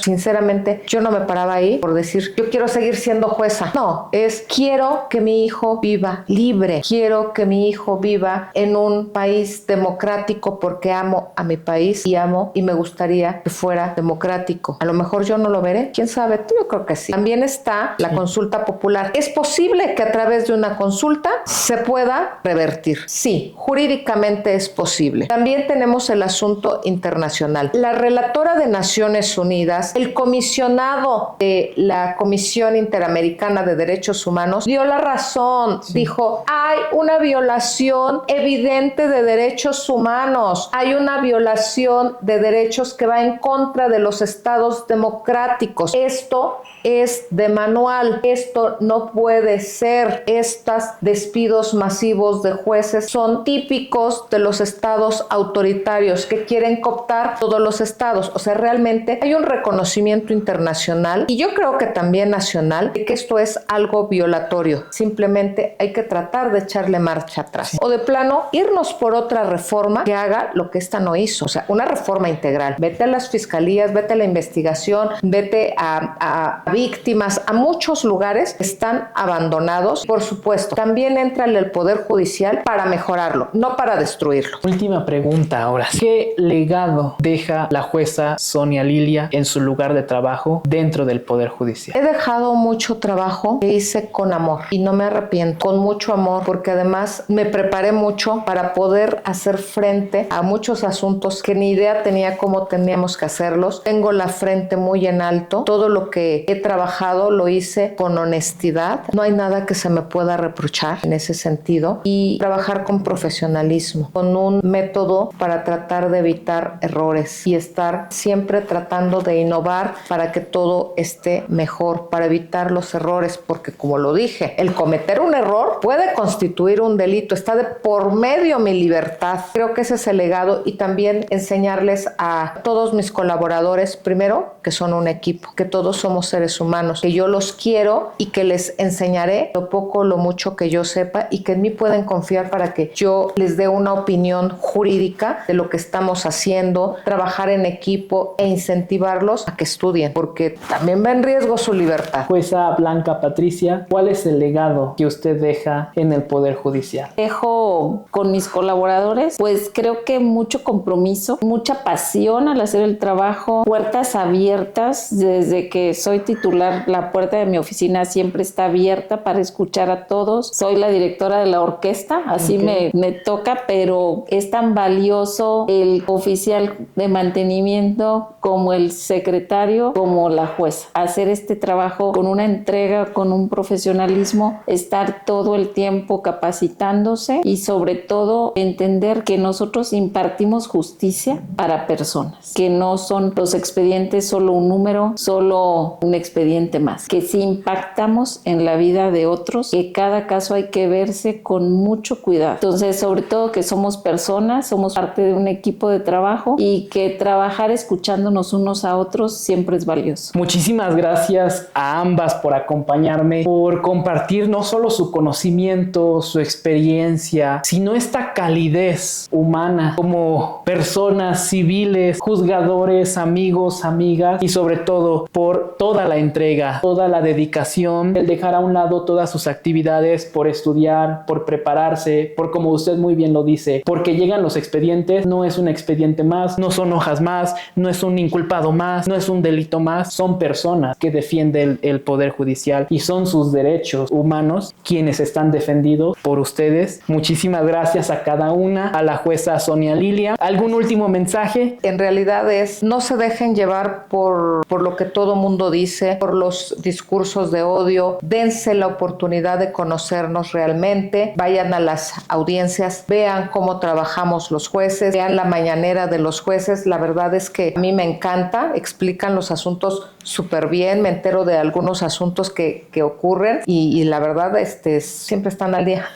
S2: Sinceramente, yo no me paraba ahí por decir, yo quiero seguir siendo jueza. No, quiero que mi hijo viva libre. Quiero que mi hijo viva en un país democrático porque amo a mi país y me gustaría que fuera democrático. A lo mejor yo no lo veré, quién sabe, yo creo que sí. También está la consulta popular. ¿Es posible que a través de una consulta se pueda revertir? Sí, jurídicamente es posible. También tenemos el asunto internacional. La relatora de Naciones Unidas, el comisionado de la Comisión Interamericana de Derechos Humanos dio la razón. Sí. Dijo, hay una violación evidente de derechos humanos, hay una violación de derechos que va en contra de los estados democráticos. Esto es de manual, esto no puede ser. Estos despidos masivos de jueces son típicos de los estados autoritarios que quieren cooptar todos los estados. O sea, realmente hay un reconocimiento internacional y yo creo que también nacional de que esto es algo violatorio. Simplemente hay que tratar de echarle marcha atrás. Sí. O de plano, irnos por otra reforma que haga lo que esta no hizo. O sea, una reforma integral. Vete a las fiscalías, vete a la investigación, vete a víctimas, a muchos lugares que están abandonados. Por supuesto, también entra el Poder Judicial para mejorarlo, no para destruirlo.
S1: Última pregunta ahora. ¿Qué legado deja la jueza Sonia Lilia en su lugar de trabajo dentro del Poder Judicial?
S2: He dejado mucho trabajo que hice con amor y no me arrepiento, con mucho amor, porque además me preparé mucho para poder hacer frente a muchos asuntos que ni idea tenía cómo teníamos que hacerlos. Tengo la frente muy en alto. Todo lo que he trabajado lo hice con honestidad. No hay nada que se me pueda reprochar en ese sentido. Y trabajar con profesionalismo, con un método para tratar de evitar errores y estar siempre tratando de innovar para que todo esté mejor, para evitar los errores, porque como lo dije, el cometer un error puede constituir un delito, está de por medio mi libertad. Creo que ese es el legado, y también enseñarles a todos mis colaboradores, primero, que son un equipo, que todos somos seres humanos, que yo los quiero y que les enseñaré lo poco, lo mucho que yo sepa, y que en mí pueden confiar para que yo les dé una opinión jurídica de lo que estamos haciendo, trabajar en equipo e incentivarlos a que estudien, porque también va en riesgo su libertad.
S1: Jueza Blanca Patricia, ¿cuál es el legado que usted deja en el Poder Judicial?
S3: Dejo con mis colaboradores, pues creo que mucho compromiso, mucha pasión al hacer el trabajo, puertas abiertas. Desde que soy titular, la puerta de mi oficina siempre está abierta para escuchar a todos. Soy la directora de la orquesta, así me toca, pero es tan valioso el oficial de mantenimiento como el secretario, como la jueza. Hacer este trabajo con una entrega, con un profesionalismo, estar todo el tiempo capacitándose y sobre todo entender que nosotros impartimos justicia para personas, que no son los expedientes solo un número, solo un expediente más, que si impactamos en la vida de otros, que cada caso hay que verse con mucho cuidado. Entonces, sobre todo que somos personas, somos parte de un equipo de trabajo y que trabajar escuchándonos unos a otros siempre es valioso.
S1: Muchísimas gracias a ambas por acompañarme, por compartir no solo su conocimiento, su experiencia, sino esta calidez humana como personas civiles, juzgadores, amigos, amigas, y sobre todo por toda la entrega, toda la dedicación, el dejar a un lado todas sus actividades por estudiar, por prepararse, por, como usted muy bien lo dice, porque llegan los expedientes, no es un expediente más, no son hojas más, no es un inculpado más, no es un delito más, son personas que defienden el Poder Judicial y son sus derechos humanos quienes están defendidos por ustedes. Muchísimas gracias a cada una, a la jueza Sonia Lilia. ¿Algún último mensaje?
S2: En realidad es, no se dejen llevar por lo que todo mundo dice, por los discursos de odio, dense la oportunidad de conocernos realmente, vayan a las audiencias, vean cómo trabajamos los jueces, vean la mañanera de los jueces. La verdad es que a mí me encanta, explican los asuntos súper bien, me entero de algunos asuntos que ocurren y la verdad siempre están al día.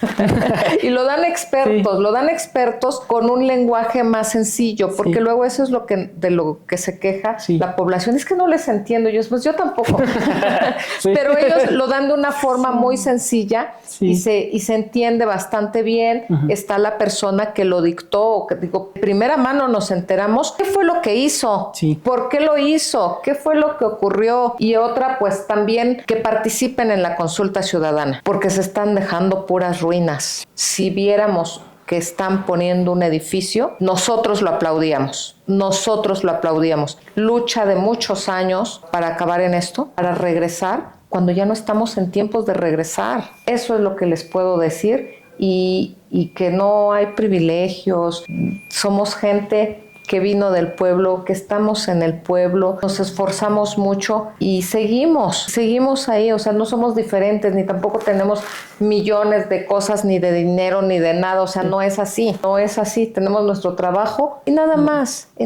S2: Y lo dan expertos con un lenguaje más sencillo, porque luego eso es de lo que se queja la población, es que no les entiendo. Yo tampoco. Pero ellos lo dan de una forma muy sencilla y se entiende bastante bien. Está la persona que lo dictó, que digo, de primera mano nos enteramos qué fue lo que hizo, por qué lo hizo, qué fue lo que ocurrió. Y otra, pues también que participen en la consulta ciudadana, porque se están dejando puras ruinas. Si viéramos que están poniendo un edificio, nosotros lo aplaudíamos. Lucha de muchos años para acabar en esto, para regresar, cuando ya no estamos en tiempos de regresar. Eso es lo que les puedo decir, y que no hay privilegios. Somos gente que vino del pueblo, que estamos en el pueblo, nos esforzamos mucho y seguimos ahí. O sea, no somos diferentes, ni tampoco tenemos millones de cosas, ni de dinero, ni de nada. O sea, no es así, tenemos nuestro trabajo y nada más, y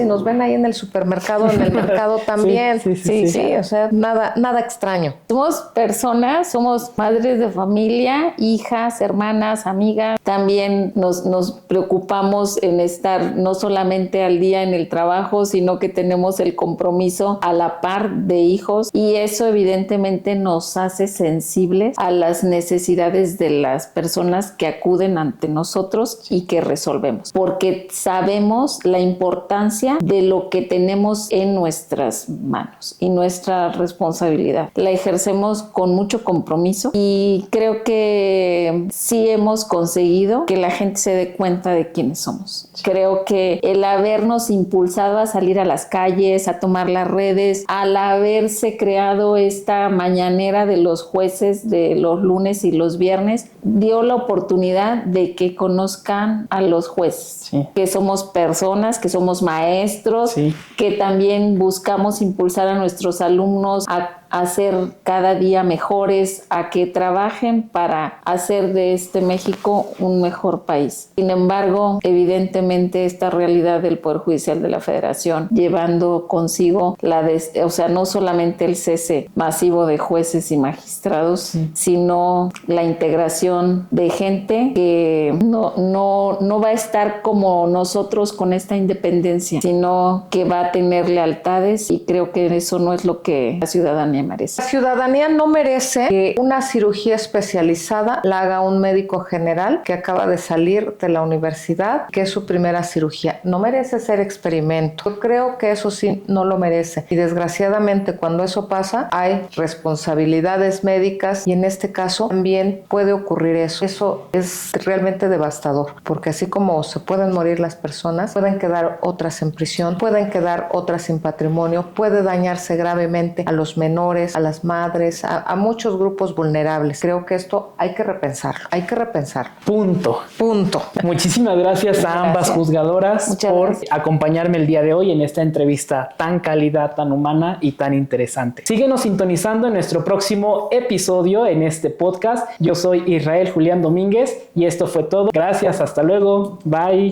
S2: nos ven ahí en el supermercado, en el mercado también. Sí, o sea, nada extraño.
S3: Somos personas, somos madres de familia, hijas, hermanas, amigas. También nos preocupamos en estar no solamente al día en el trabajo, sino que tenemos el compromiso a la par de hijos, y eso evidentemente nos hace sensibles a las necesidades de las personas que acuden ante nosotros y que resolvemos, porque sabemos la importancia de lo que tenemos en nuestras manos y nuestra responsabilidad. La ejercemos con mucho compromiso y creo que sí hemos conseguido que la gente se dé cuenta de quiénes somos. Creo que el habernos impulsado a salir a las calles, a tomar las redes, al haberse creado esta mañanera de los jueces de los lunes y los viernes, dio la oportunidad de que conozcan a los jueces, que somos personas, que somos maestros, que también buscamos impulsar a nuestros alumnos a a ser cada día mejores, a que trabajen para hacer de este México un mejor país. Sin embargo, evidentemente esta realidad del Poder Judicial de la Federación, llevando consigo no solamente el cese masivo de jueces y magistrados, sino la integración de gente que no va a estar como nosotros con esta independencia, sino que va a tener lealtades, y creo que eso no es lo que la ciudadanía merece.
S2: La ciudadanía no merece que una cirugía especializada la haga un médico general que acaba de salir de la universidad, que es su primera cirugía. No merece ser experimento. Yo creo que eso sí no lo merece. Y desgraciadamente cuando eso pasa hay responsabilidades médicas, y en este caso también puede ocurrir eso. Eso es realmente devastador, porque así como se pueden morir las personas, pueden quedar otras en prisión, pueden quedar otras sin patrimonio, puede dañarse gravemente a los menores, a las madres, a muchos grupos vulnerables. Creo que esto hay que repensarlo. Punto.
S1: Muchísimas gracias a ambas juzgadoras por acompañarme el día de hoy en esta entrevista tan cálida, tan humana y tan interesante. Síguenos sintonizando en nuestro próximo episodio en este podcast. Yo soy Israel Julián Domínguez y esto fue todo. Gracias, hasta luego. Bye.